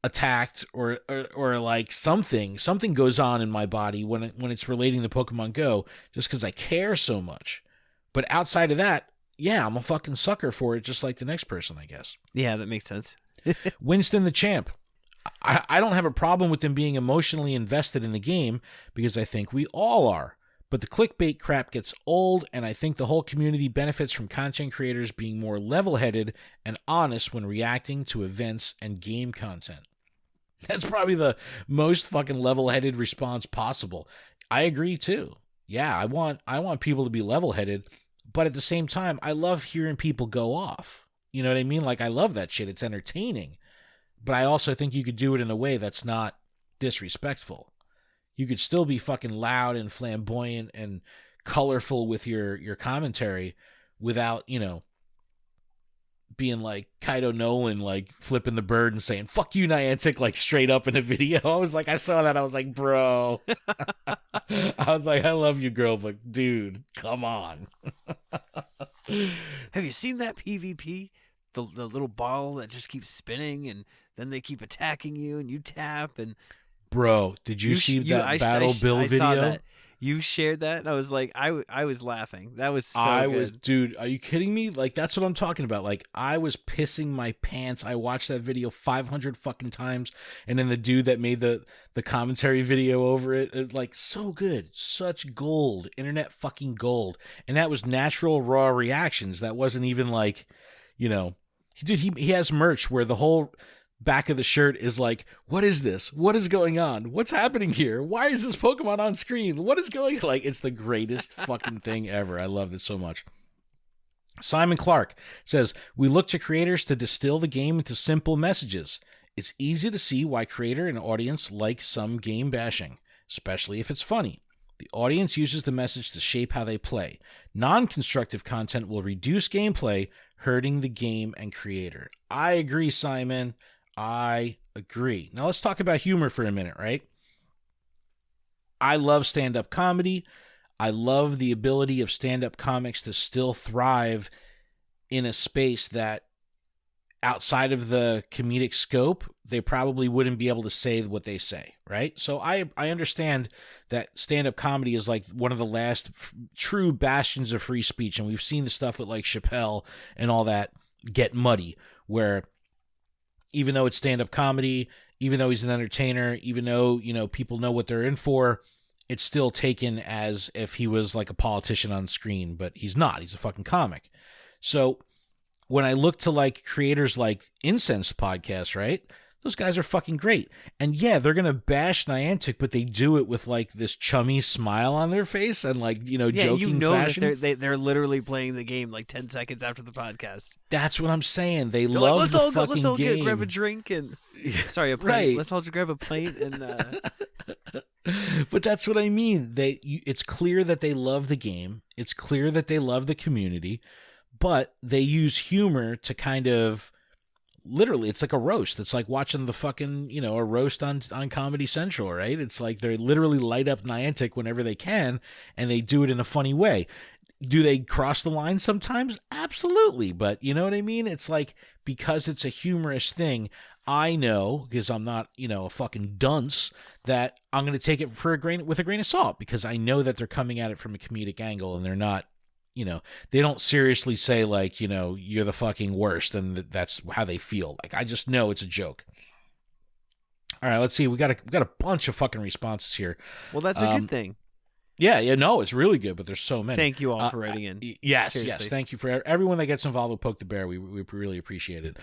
attacked or like something goes on in my body when it's relating to Pokemon Go just because I care so much. But outside of that, yeah, I'm a fucking sucker for it just like the next person, I guess.
Yeah, that makes sense.
Winston the Champ. I don't have a problem with them being emotionally invested in the game because I think we all are. But the clickbait crap gets old, and I think the whole community benefits from content creators being more level-headed and honest when reacting to events and game content. That's probably the most fucking level-headed response possible. I agree too. Yeah, I want people to be level-headed, but at the same time, I love hearing people go off. You know what I mean? Like, I love that shit. It's entertaining. But I also think you could do it in a way that's not disrespectful. You could still be fucking loud and flamboyant and colorful with your commentary without, being like Kaido Nolan, like flipping the bird and saying, fuck you, Niantic, like straight up in a video. I saw that. I was like, bro. I was like, I love you, girl, but dude, come on.
Have you seen that PvP? The little ball that just keeps spinning and then they keep attacking you and you tap and...
Bro, did you see that battle build video?
Saw that. You shared that, and I was like, I was laughing. That was so good.
Dude, are you kidding me? Like, that's what I'm talking about. Like, I was pissing my pants. I watched that video 500 fucking times, and then the dude that made the commentary video over it, like, so good. Such gold. Internet fucking gold. And that was natural, raw reactions. That wasn't even like, dude, he has merch where the whole back of the shirt is like, what is this? What is going on? What's happening here? Why is this Pokemon on screen? What is going on? Like, it's the greatest fucking thing ever. I loved it so much. Simon Clark says, we look to creators to distill the game into simple messages. It's easy to see why creator and audience like some game bashing, especially if it's funny. The audience uses the message to shape how they play. Non-constructive content will reduce gameplay, hurting the game and creator. I agree, Simon. I agree. Now let's talk about humor for a minute, right? I love stand-up comedy. I love the ability of stand-up comics to still thrive in a space that outside of the comedic scope, they probably wouldn't be able to say what they say, right? So I understand that stand-up comedy is like one of the last true bastions of free speech, and we've seen the stuff with like Chappelle and all that get muddy, where even though it's stand-up comedy, even though he's an entertainer, even though, you know, people know what they're in for, it's still taken as if he was like a politician on screen, but he's not. He's a fucking comic. So when I look to like creators like Incense Podcast, right? Those guys are fucking great. And yeah, they're going to bash Niantic, but they do it with like this chummy smile on their face and like, you know, joking
you know
fashion.
That they're literally playing the game like 10 seconds after the podcast.
That's what I'm saying. They're
love
like,
the fucking game.
Let's all
grab a drink and... Sorry, a pint.
Right.
Let's all grab a pint and...
But that's what I mean. It's clear that they love the game. It's clear that they love the community, but they use humor to kind of literally, it's like a roast. It's like watching the fucking, you know, a roast on Comedy Central, right? It's like they literally light up Niantic whenever they can, and they do it in a funny way. Do they cross the line sometimes? Absolutely. But you know what I mean? It's like, because it's a humorous thing, I know, because I'm not, you know, a fucking dunce, that I'm going to take it with a grain of salt, because I know that they're coming at it from a comedic angle, and they're not, you know, they don't seriously say like, you know, you're the fucking worst, and that's how they feel. Like, I just know it's a joke. All right, let's see. We got a bunch of fucking responses here.
Well, that's a good thing.
Yeah, no, it's really good, but there's so many.
Thank you all for writing in.
Yes,
Seriously.
yes. Thank you for everyone that gets involved with Poke the Bear. We really appreciate it.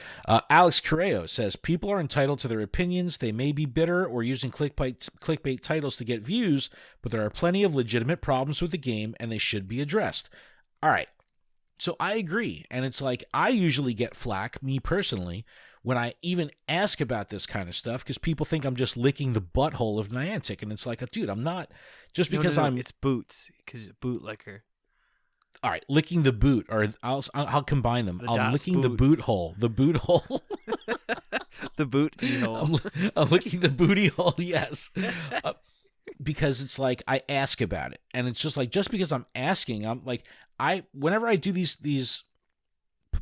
Alex Correo says, people are entitled to their opinions. They may be bitter or using clickbait titles to get views, but there are plenty of legitimate problems with the game, and they should be addressed. All right. So I agree. And it's like, I usually get flack, me personally, when I even ask about this kind of stuff, because people think I'm just licking the butthole of Niantic. And it's like, dude, I'm not. Just because
No, it's boots, because boot licker.
All right, licking the boot, or I'll combine them. I'm licking the boot hole. The boot hole.
The booty hole.
I'm licking the booty hole, yes. Because it's like, I ask about it. And it's just like, just because I'm asking, I'm like, whenever I do these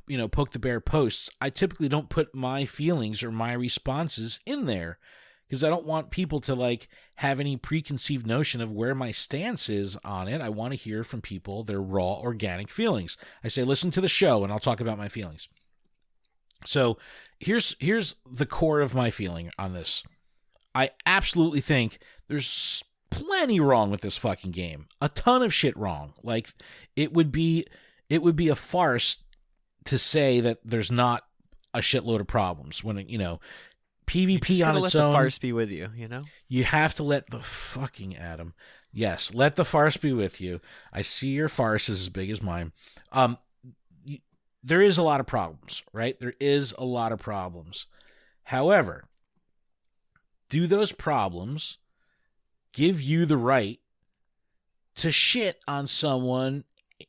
you know, Poke the Bear posts, I typically don't put my feelings or my responses in there, because I don't want people to like have any preconceived notion of where my stance is on it. I want to hear from people their raw, organic feelings. I say, listen to the show and I'll talk about my feelings. So here's the core of my feeling on this. I absolutely think there's plenty wrong with this fucking game. A ton of shit wrong. Like, it would be a farce to say that there's not a shitload of problems when, you know, PvP on its
own. Let the
farce
be with you, you know?
You have to let the fucking Adam. Yes, let the farce be with you. I see your farce is as big as mine. There is a lot of problems, right? There is a lot of problems. However, do those problems give you the right to shit on someone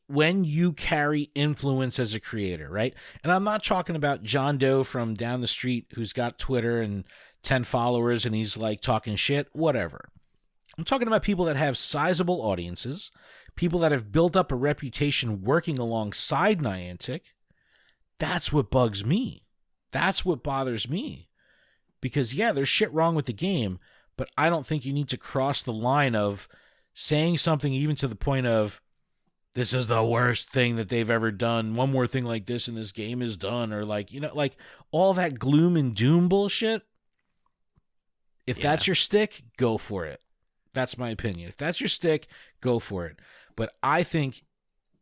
when you carry influence as a creator, right? And I'm not talking about John Doe from down the street who's got Twitter and 10 followers and he's like talking shit, whatever. I'm talking about people that have sizable audiences, people that have built up a reputation working alongside Niantic. That's what bugs me. That's what bothers me. Because, yeah, there's shit wrong with the game, but I don't think you need to cross the line of saying something even to the point of, this is the worst thing that they've ever done. One more thing like this and this game is done. Or like, you know, like all that gloom and doom bullshit. If that's your stick, go for it. That's my opinion. If that's your stick, go for it. But I think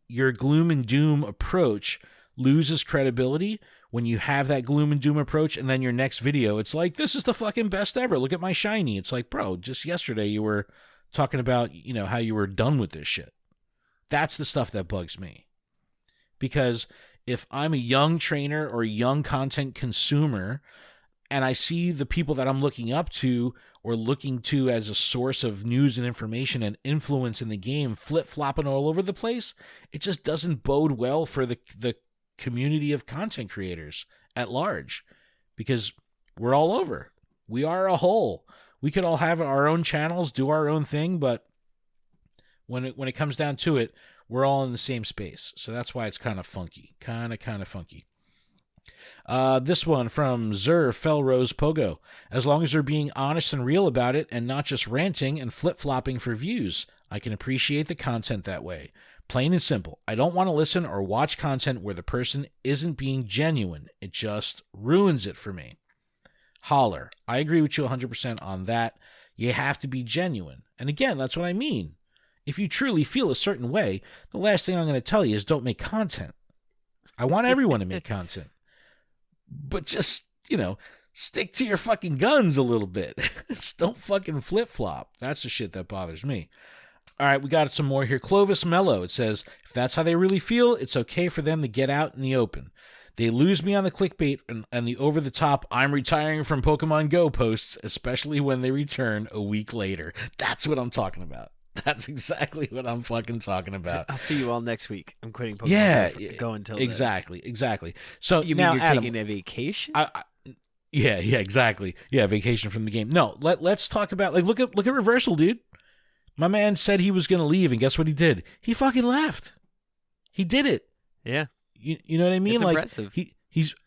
your gloom and doom approach loses credibility when you have that gloom and doom approach, and then your next video, it's like, this is the fucking best ever. Look at my shiny. It's like, bro, just yesterday you were talking about, you know, how you were done with this shit. That's the stuff that bugs me. Because if I'm a young trainer or a young content consumer and I see the people that I'm looking up to or looking to as a source of news and information and influence in the game flip-flopping all over the place, it just doesn't bode well for the community of content creators at large, because we're all over. We are a whole. We could all have our own channels, do our own thing, but when it comes down to it, we're all in the same space. So that's why it's kind of funky. Kind of funky. This one from Zer Felrose Pogo. As long as they're being honest and real about it and not just ranting and flip-flopping for views, I can appreciate the content that way. Plain and simple. I don't want to listen or watch content where the person isn't being genuine. It just ruins it for me. Holler. I agree with you 100% on that. You have to be genuine. And again, that's what I mean. If you truly feel a certain way, the last thing I'm going to tell you is don't make content. I want everyone to make content. But just, stick to your fucking guns a little bit. Just don't fucking flip-flop. That's the shit that bothers me. All right, we got some more here. Clovis Mello. It says, if that's how they really feel, it's okay for them to get out in the open. They lose me on the clickbait and the over-the-top I'm retiring from Pokemon Go posts, especially when they return a week later. That's what I'm talking about. That's exactly what I'm fucking talking about.
I'll see you all next week. I'm quitting Pokemon Go until
exactly. So
you
now,
mean you're
Adam,
taking a vacation?
Yeah, exactly. Yeah, vacation from the game. No, let's talk about, look at Reversal, dude. My man said he was going to leave, and guess what he did? He fucking left. He did it.
Yeah.
You know what I mean?
It's impressive.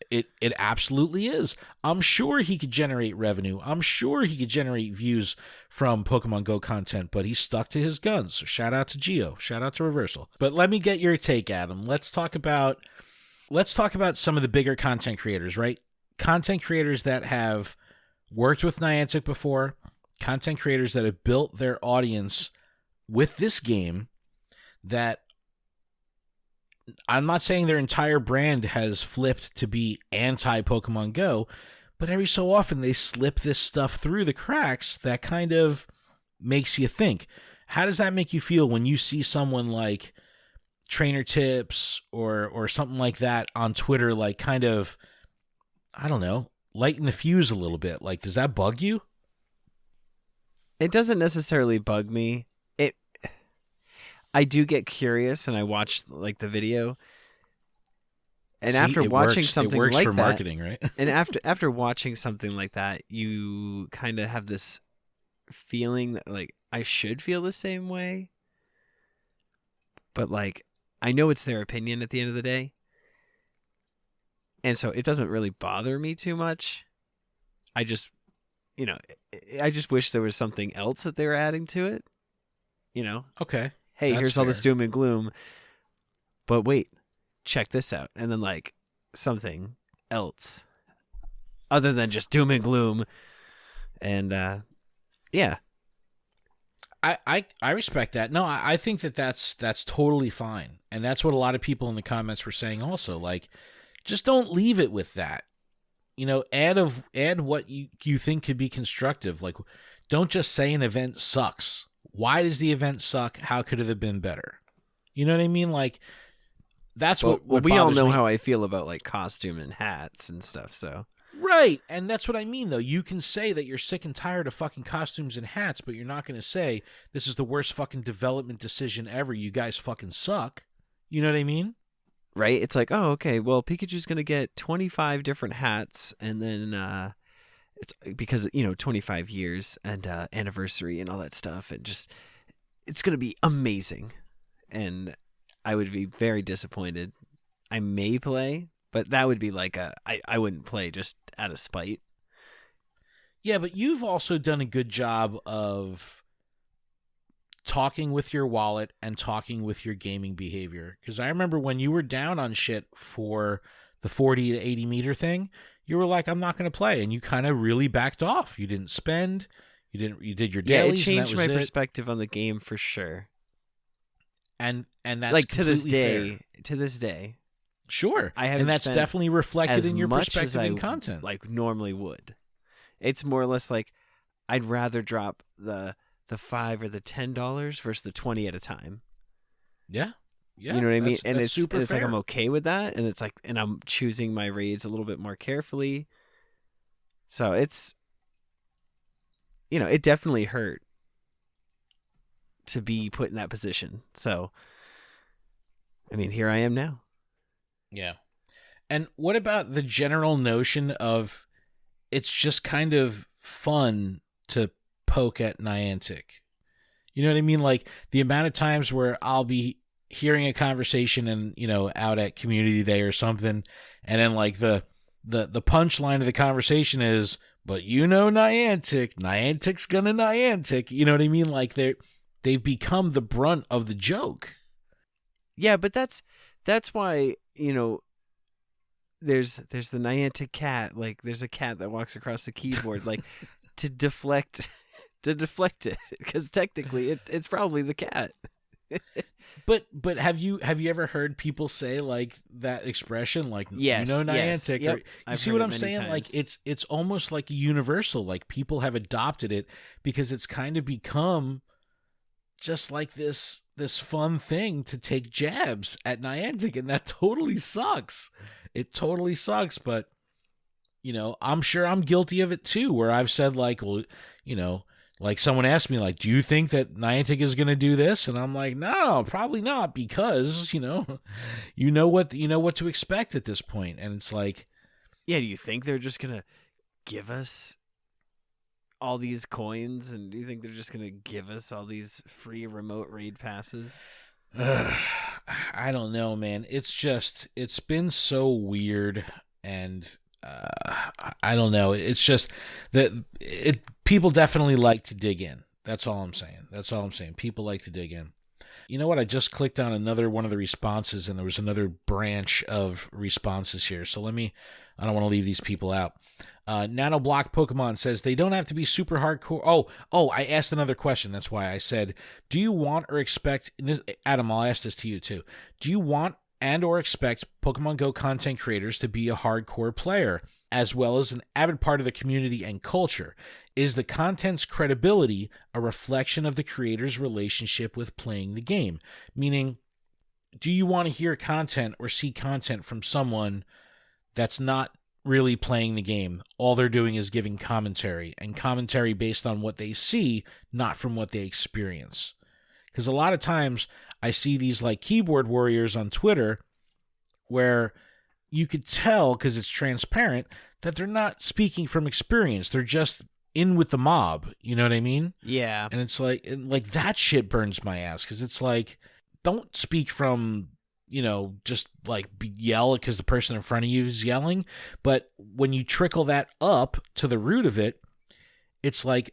It absolutely is. I'm sure he could generate revenue. I'm sure he could generate views from Pokemon Go content, but he stuck to his guns. So shout out to Geo. Shout out to Reversal. But let me get your take, Adam. Let's talk about some of the bigger content creators, right? Content creators that have worked with Niantic before, content creators that have built their audience with this game, that I'm not saying their entire brand has flipped to be anti-Pokemon Go, but every so often they slip this stuff through the cracks that kind of makes you think. How does that make you feel when you see someone like Trainer Tips or something like that on Twitter, like kind of, I don't know, lighten the fuse a little bit? Like, does that bug you?
It doesn't necessarily bug me. I do get curious, and I watch the video. And after watching something
it works
like
for
that,
marketing, right?
and after watching something like that, you kind of have this feeling that I should feel the same way. But I know it's their opinion at the end of the day, and so it doesn't really bother me too much. I just wish there was something else that they were adding to it.
Okay.
Hey,
That's
here's all
fair.
this doom and gloom. But wait, check this out. And then something else other than just doom and gloom. And yeah.
I respect that. No, I think that's totally fine. And that's what a lot of people in the comments were saying also. Just don't leave it with that. Add what you think could be constructive. Don't just say an event sucks. Why does the event suck? How could it have been better? You know what I mean? That's what
we all know
me.
how I feel about costume and hats and stuff. So
right, and that's what I mean. Though you can say that you're sick and tired of fucking costumes and hats, but you're not going to say this is the worst fucking development decision ever. You guys fucking suck. You know what I mean?
Right? It's oh, okay. Well, Pikachu's going to get 25 different hats, and then it's because 25 years and anniversary and all that stuff, and just it's going to be amazing. And I would be very disappointed. I may play, but that would be I wouldn't play just out of spite.
Yeah, but you've also done a good job of talking with your wallet and talking with your gaming behavior. Because I remember when you were down on shit for the 40 to 80 meter thing, you were like, I'm not going to play. And you kind of really backed off. You didn't spend. You did your dailies.
Yeah, it changed
and that was
my perspective on the game for sure.
And that's
to this day.
fair.
To this day,
sure.
I haven't
and that's
spent
definitely reflected
as
in your
much
perspective
as
and
I
content.
Normally would. It's more or less I'd rather drop the $5 or the $10 versus the 20 at a time.
Yeah. Yeah,
you know what I mean? And
that's super
it's like
fair.
I'm okay with that, and it's like, and I'm choosing my raids a little bit more carefully. So it's, it definitely hurt to be put in that position. So, I mean, here I am now.
Yeah. And what about the general notion of it's just kind of fun to poke at Niantic? You know what I mean? Like the amount of times where I'll be hearing a conversation and, out at community day or something. And then like the punchline of the conversation is, but Niantic's gonna Niantic. You know what I mean? Like they've become the brunt of the joke.
Yeah, but that's why, there's the Niantic cat. Like there's a cat that walks across the keyboard, like to deflect it, because technically it's probably the cat.
But have you ever heard people say like that expression, like
yes,
Niantic?
Yep.
You see what I'm saying? Times. Like it's almost like universal. Like people have adopted it because it's kind of become just like this fun thing to take jabs at Niantic, and that totally sucks. It totally sucks, but I'm sure I'm guilty of it too, where I've said like, well, like someone asked me like, do you think that Niantic is going to do this? And I'm like, no, probably not, because you know what to expect at this point. And it's like,
yeah, do you think they're just going to give us all these coins, and do you think they're just going to give us all these free remote raid passes?
I don't know, man. It's been so weird, and I don't know. It's just that people definitely like to dig in. That's all I'm saying. People like to dig in. You know what? I just clicked on another one of the responses, and there was another branch of responses here. So I don't want to leave these people out. Nanoblock Pokemon says they don't have to be super hardcore. Oh, I asked another question. That's why I said, do you want or expect, Adam, I'll ask this to you too. Do you want and or expect Pokemon Go content creators to be a hardcore player, as well as an avid part of the community and culture? Is the content's credibility a reflection of the creator's relationship with playing the game? Meaning, do you want to hear content or see content from someone that's not really playing the game? All they're doing is giving commentary, and commentary based on what they see, not from what they experience. Because a lot of times I see these like keyboard warriors on Twitter where you could tell, because it's transparent, that they're not speaking from experience. They're just in with the mob. You know what I mean?
Yeah.
And it's like that shit burns my ass, because it's like, don't speak from, just like yell because the person in front of you is yelling. But when you trickle that up to the root of it, it's like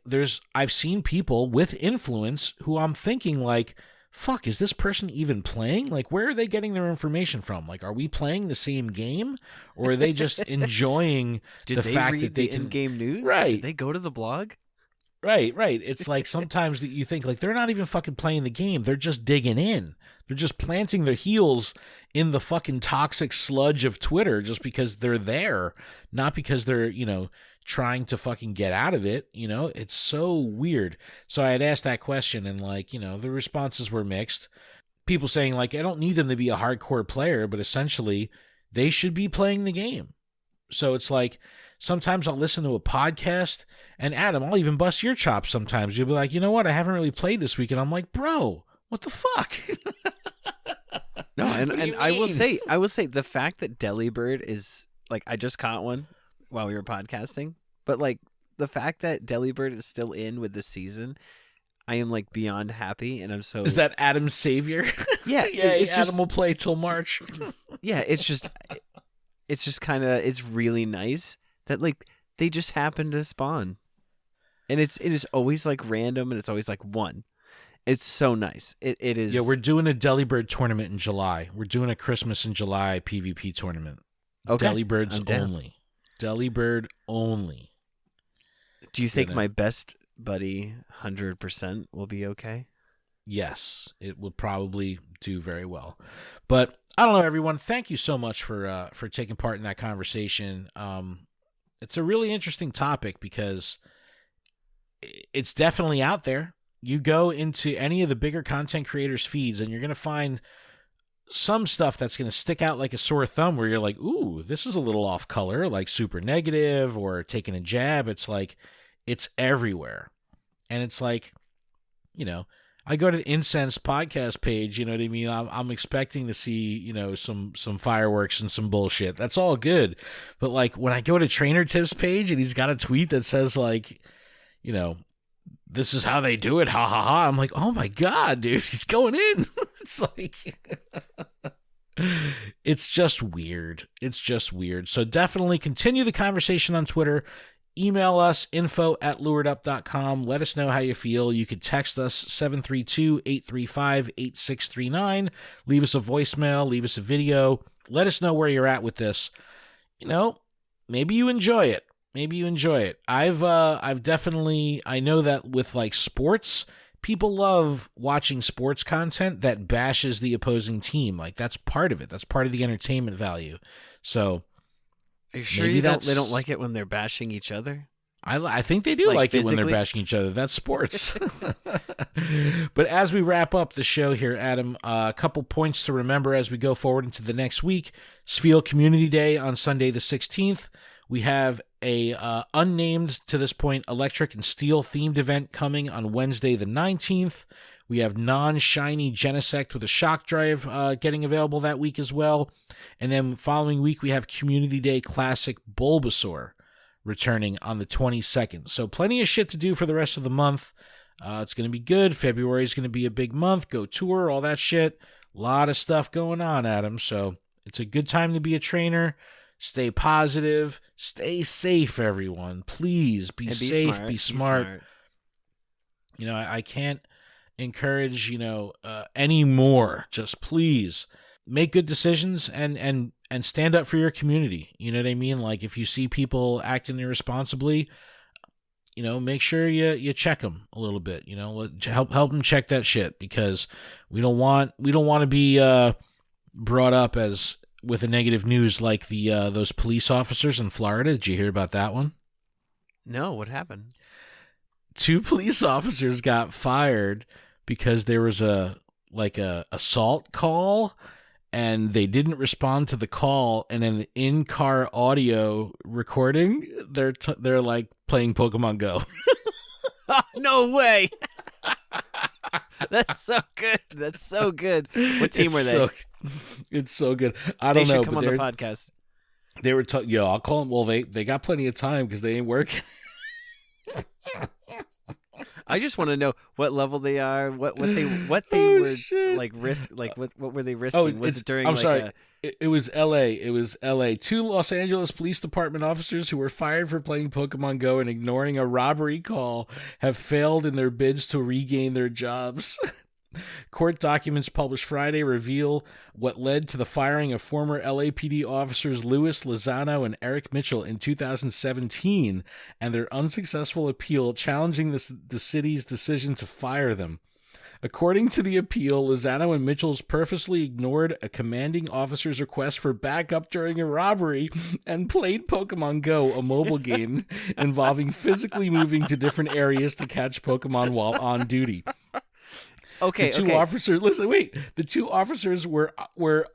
I've seen people with influence who I'm thinking like, fuck, is this person even playing? Like, where are they getting their information from? Like, are we playing the same game, or are they just enjoying the fact that they can
in-game news?
Right.
Did they go to the blog?
Right. It's like sometimes that you think like they're not even fucking playing the game. They're just digging in. They're just planting their heels in the fucking toxic sludge of Twitter just because they're there, not because they're, trying to fucking get out of it. It's so weird. So I had asked that question, and like, the responses were mixed. People saying like, I don't need them to be a hardcore player, but essentially they should be playing the game. So it's like, sometimes I'll listen to a podcast, and Adam, I'll even bust your chops sometimes. You'll be like, you know what? I haven't really played this week. And I'm like, bro, what the fuck?
No, and I will say the fact that Delibird is like, I just caught one while we were podcasting, but like the fact that Delibird is still in with this season, I am like beyond happy, and I'm so.
Is that Adam's savior?
Yeah,
Adam will play till March.
Yeah, it's just kind of, it's really nice that like they just happen to spawn, and it is always like random, and it's always like one. It's so nice. It is.
Yeah, we're doing a Delibird tournament in July. We're doing a Christmas in July PvP tournament.
Okay.
Delibirds only. Delibird only.
Do you think my best buddy 100% will be okay?
Yes, it will probably do very well. But I don't know, everyone. Thank you so much for taking part in that conversation. It's a really interesting topic because it's definitely out there. You go into any of the bigger content creators' feeds, and you're going to find some stuff that's going to stick out like a sore thumb where you're like, ooh, this is a little off color, like super negative or taking a jab. It's like, it's everywhere. And it's like, I go to the Incense podcast page, you know what I mean? I'm expecting to see, some fireworks and some bullshit. That's all good. But like when I go to Trainer Tips page and he's got a tweet that says like, this is how they do it. Ha ha ha. I'm like, oh my God, dude, he's going in. It's like, it's just weird. It's just weird. So definitely continue the conversation on Twitter. Email us, info@luredup.com. Let us know how you feel. You could text us, 732-835-8639. Leave us a voicemail. Leave us a video. Let us know where you're at with this. Maybe you enjoy it. I've definitely, I know that with like sports, people love watching sports content that bashes the opposing team. Like that's part of it. That's part of the entertainment value. So
are you sure they don't like it when they're bashing each other?
I think they do like it when they're bashing each other. That's sports. But as we wrap up the show here, Adam, a couple points to remember as we go forward into the next week. Spiel Community Day on Sunday the 16th. We have a unnamed, to this point, electric and steel themed event coming on Wednesday the 19th. We have non-shiny Genesect with a shock drive getting available that week as well. And then following week, we have Community Day Classic Bulbasaur returning on the 22nd. So plenty of shit to do for the rest of the month. It's going to be good. February is going to be a big month. Go tour, all that shit. A lot of stuff going on, Adam. So it's a good time to be a trainer. Stay positive. Stay safe, everyone. Please be safe. Be smart. I can't encourage, any more. Just please make good decisions and stand up for your community. You know what I mean? Like if you see people acting irresponsibly, make sure you check them a little bit, help them check that shit, because we don't want to be brought up as with a negative news like the those police officers in Florida. Did you hear about that one?
No, what happened?
2 police officers got fired because there was a assault call and they didn't respond to the call, and in the in-car audio recording they're like playing Pokemon Go.
No way. That's so good. What team were they?
It's so good. I don't know.
They should come on the podcast.
They were I'll call them. Well, they got plenty of time because they ain't working.
I just want to know what level they are. What they were shit. Like risk. Like what were they risking?
Oh,
was it during?
I'm sorry. It was L.A. It was L.A. 2 Los Angeles Police Department officers who were fired for playing Pokemon Go and ignoring a robbery call have failed in their bids to regain their jobs. Court documents published Friday reveal what led to the firing of former LAPD officers Louis Lozano and Eric Mitchell in 2017 and their unsuccessful appeal challenging the city's decision to fire them. According to the appeal, Lozano and Mitchell's purposely ignored a commanding officer's request for backup during a robbery and played Pokemon Go, a mobile game involving physically moving to different areas to catch Pokemon while on duty.
Okay,
the 2 officers. Listen, wait. The 2 officers were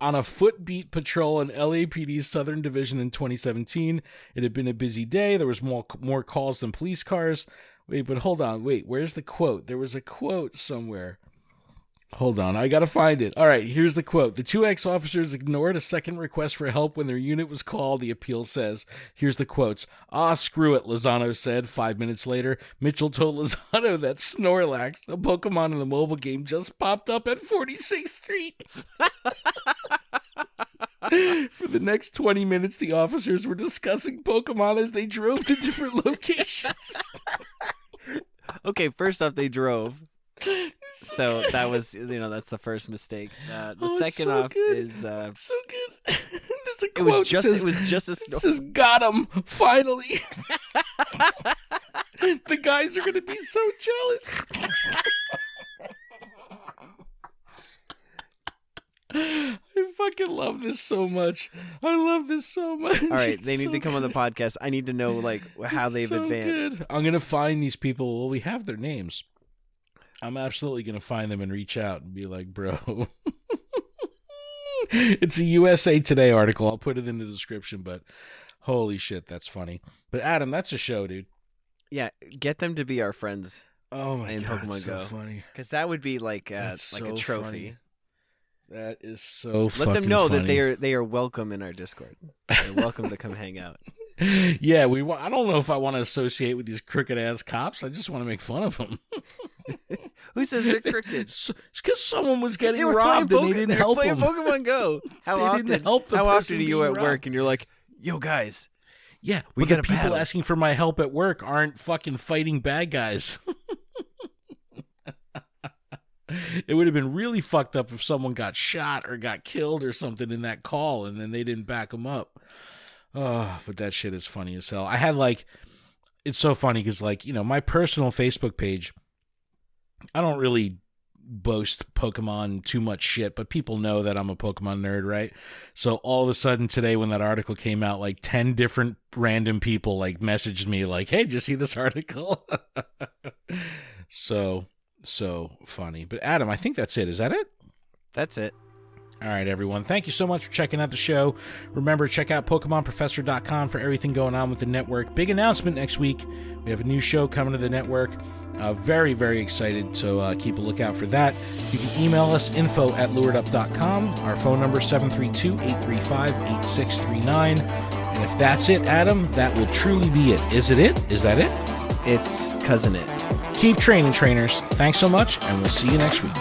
on a footbeat patrol in LAPD's Southern Division in 2017. It had been a busy day. There was more calls than police cars. Wait, but hold on. Wait, where's the quote? There was a quote somewhere. Hold on, I gotta find it. All right, here's the quote. The 2 ex-officers ignored a second request for help when their unit was called, the appeal says. Here's the quotes. "Ah, screw it," Lozano said 5 minutes later. Mitchell told Lozano that Snorlax, a Pokemon in the mobile game, just popped up at 46th Street. For the next 20 minutes, the officers were discussing Pokemon as they drove to different locations.
Okay, first off, they drove. So that was, that's the first mistake. The second so off
good.
Is
so good. There's a quote.
It was just a
it says, "Got him finally." The guys are gonna be so jealous. I fucking love this so much. I love this so much.
All right, they need to come on the podcast. I need to know how they've advanced.
Good. I'm gonna find these people. Well, we have their names. I'm absolutely going to find them and reach out and be like, bro, It's a USA Today article. I'll put it in the description, but holy shit, that's funny. But Adam, that's a show, dude.
Yeah, get them to be our friends.
Oh my
in
God,
Pokemon
that's
Go.
so funny.
Because that would be like a trophy.
Funny. That is so fucking
funny. Let them know
funny.
that they are welcome in our Discord. They're welcome to come hang out.
Yeah, I don't know if I want to associate with these crooked ass cops. I just want to make fun of them.
Who says they're crooked?
It's because someone was getting robbed and they didn't help them.
Pokemon Go. How often are you at work and you're like, yo guys?
Yeah,
we got
people
battle.
Asking for my help at work aren't fucking fighting bad guys. It would have been really fucked up if someone got shot or got killed or something in that call and then they didn't back them up. Oh, but that shit is funny as hell. I had it's so funny because my personal Facebook page, I don't really boast Pokemon too much shit, but people know that I'm a Pokemon nerd, right? So all of a sudden today when that article came out, 10 different random people messaged me hey, did you see this article? So funny. But Adam, I think that's it. Is that it?
That's it.
All right, everyone. Thank you so much for checking out the show. Remember, check out PokemonProfessor.com for everything going on with the network. Big announcement next week. We have a new show coming to the network. Very, very excited, so keep a lookout for that. You can email us, info@luredup.com. Our phone number is 732-835-8639. And if that's it, Adam, that will truly be it. Is it it? Is that it?
It's cousin it.
Keep training, trainers. Thanks so much, and we'll see you next week.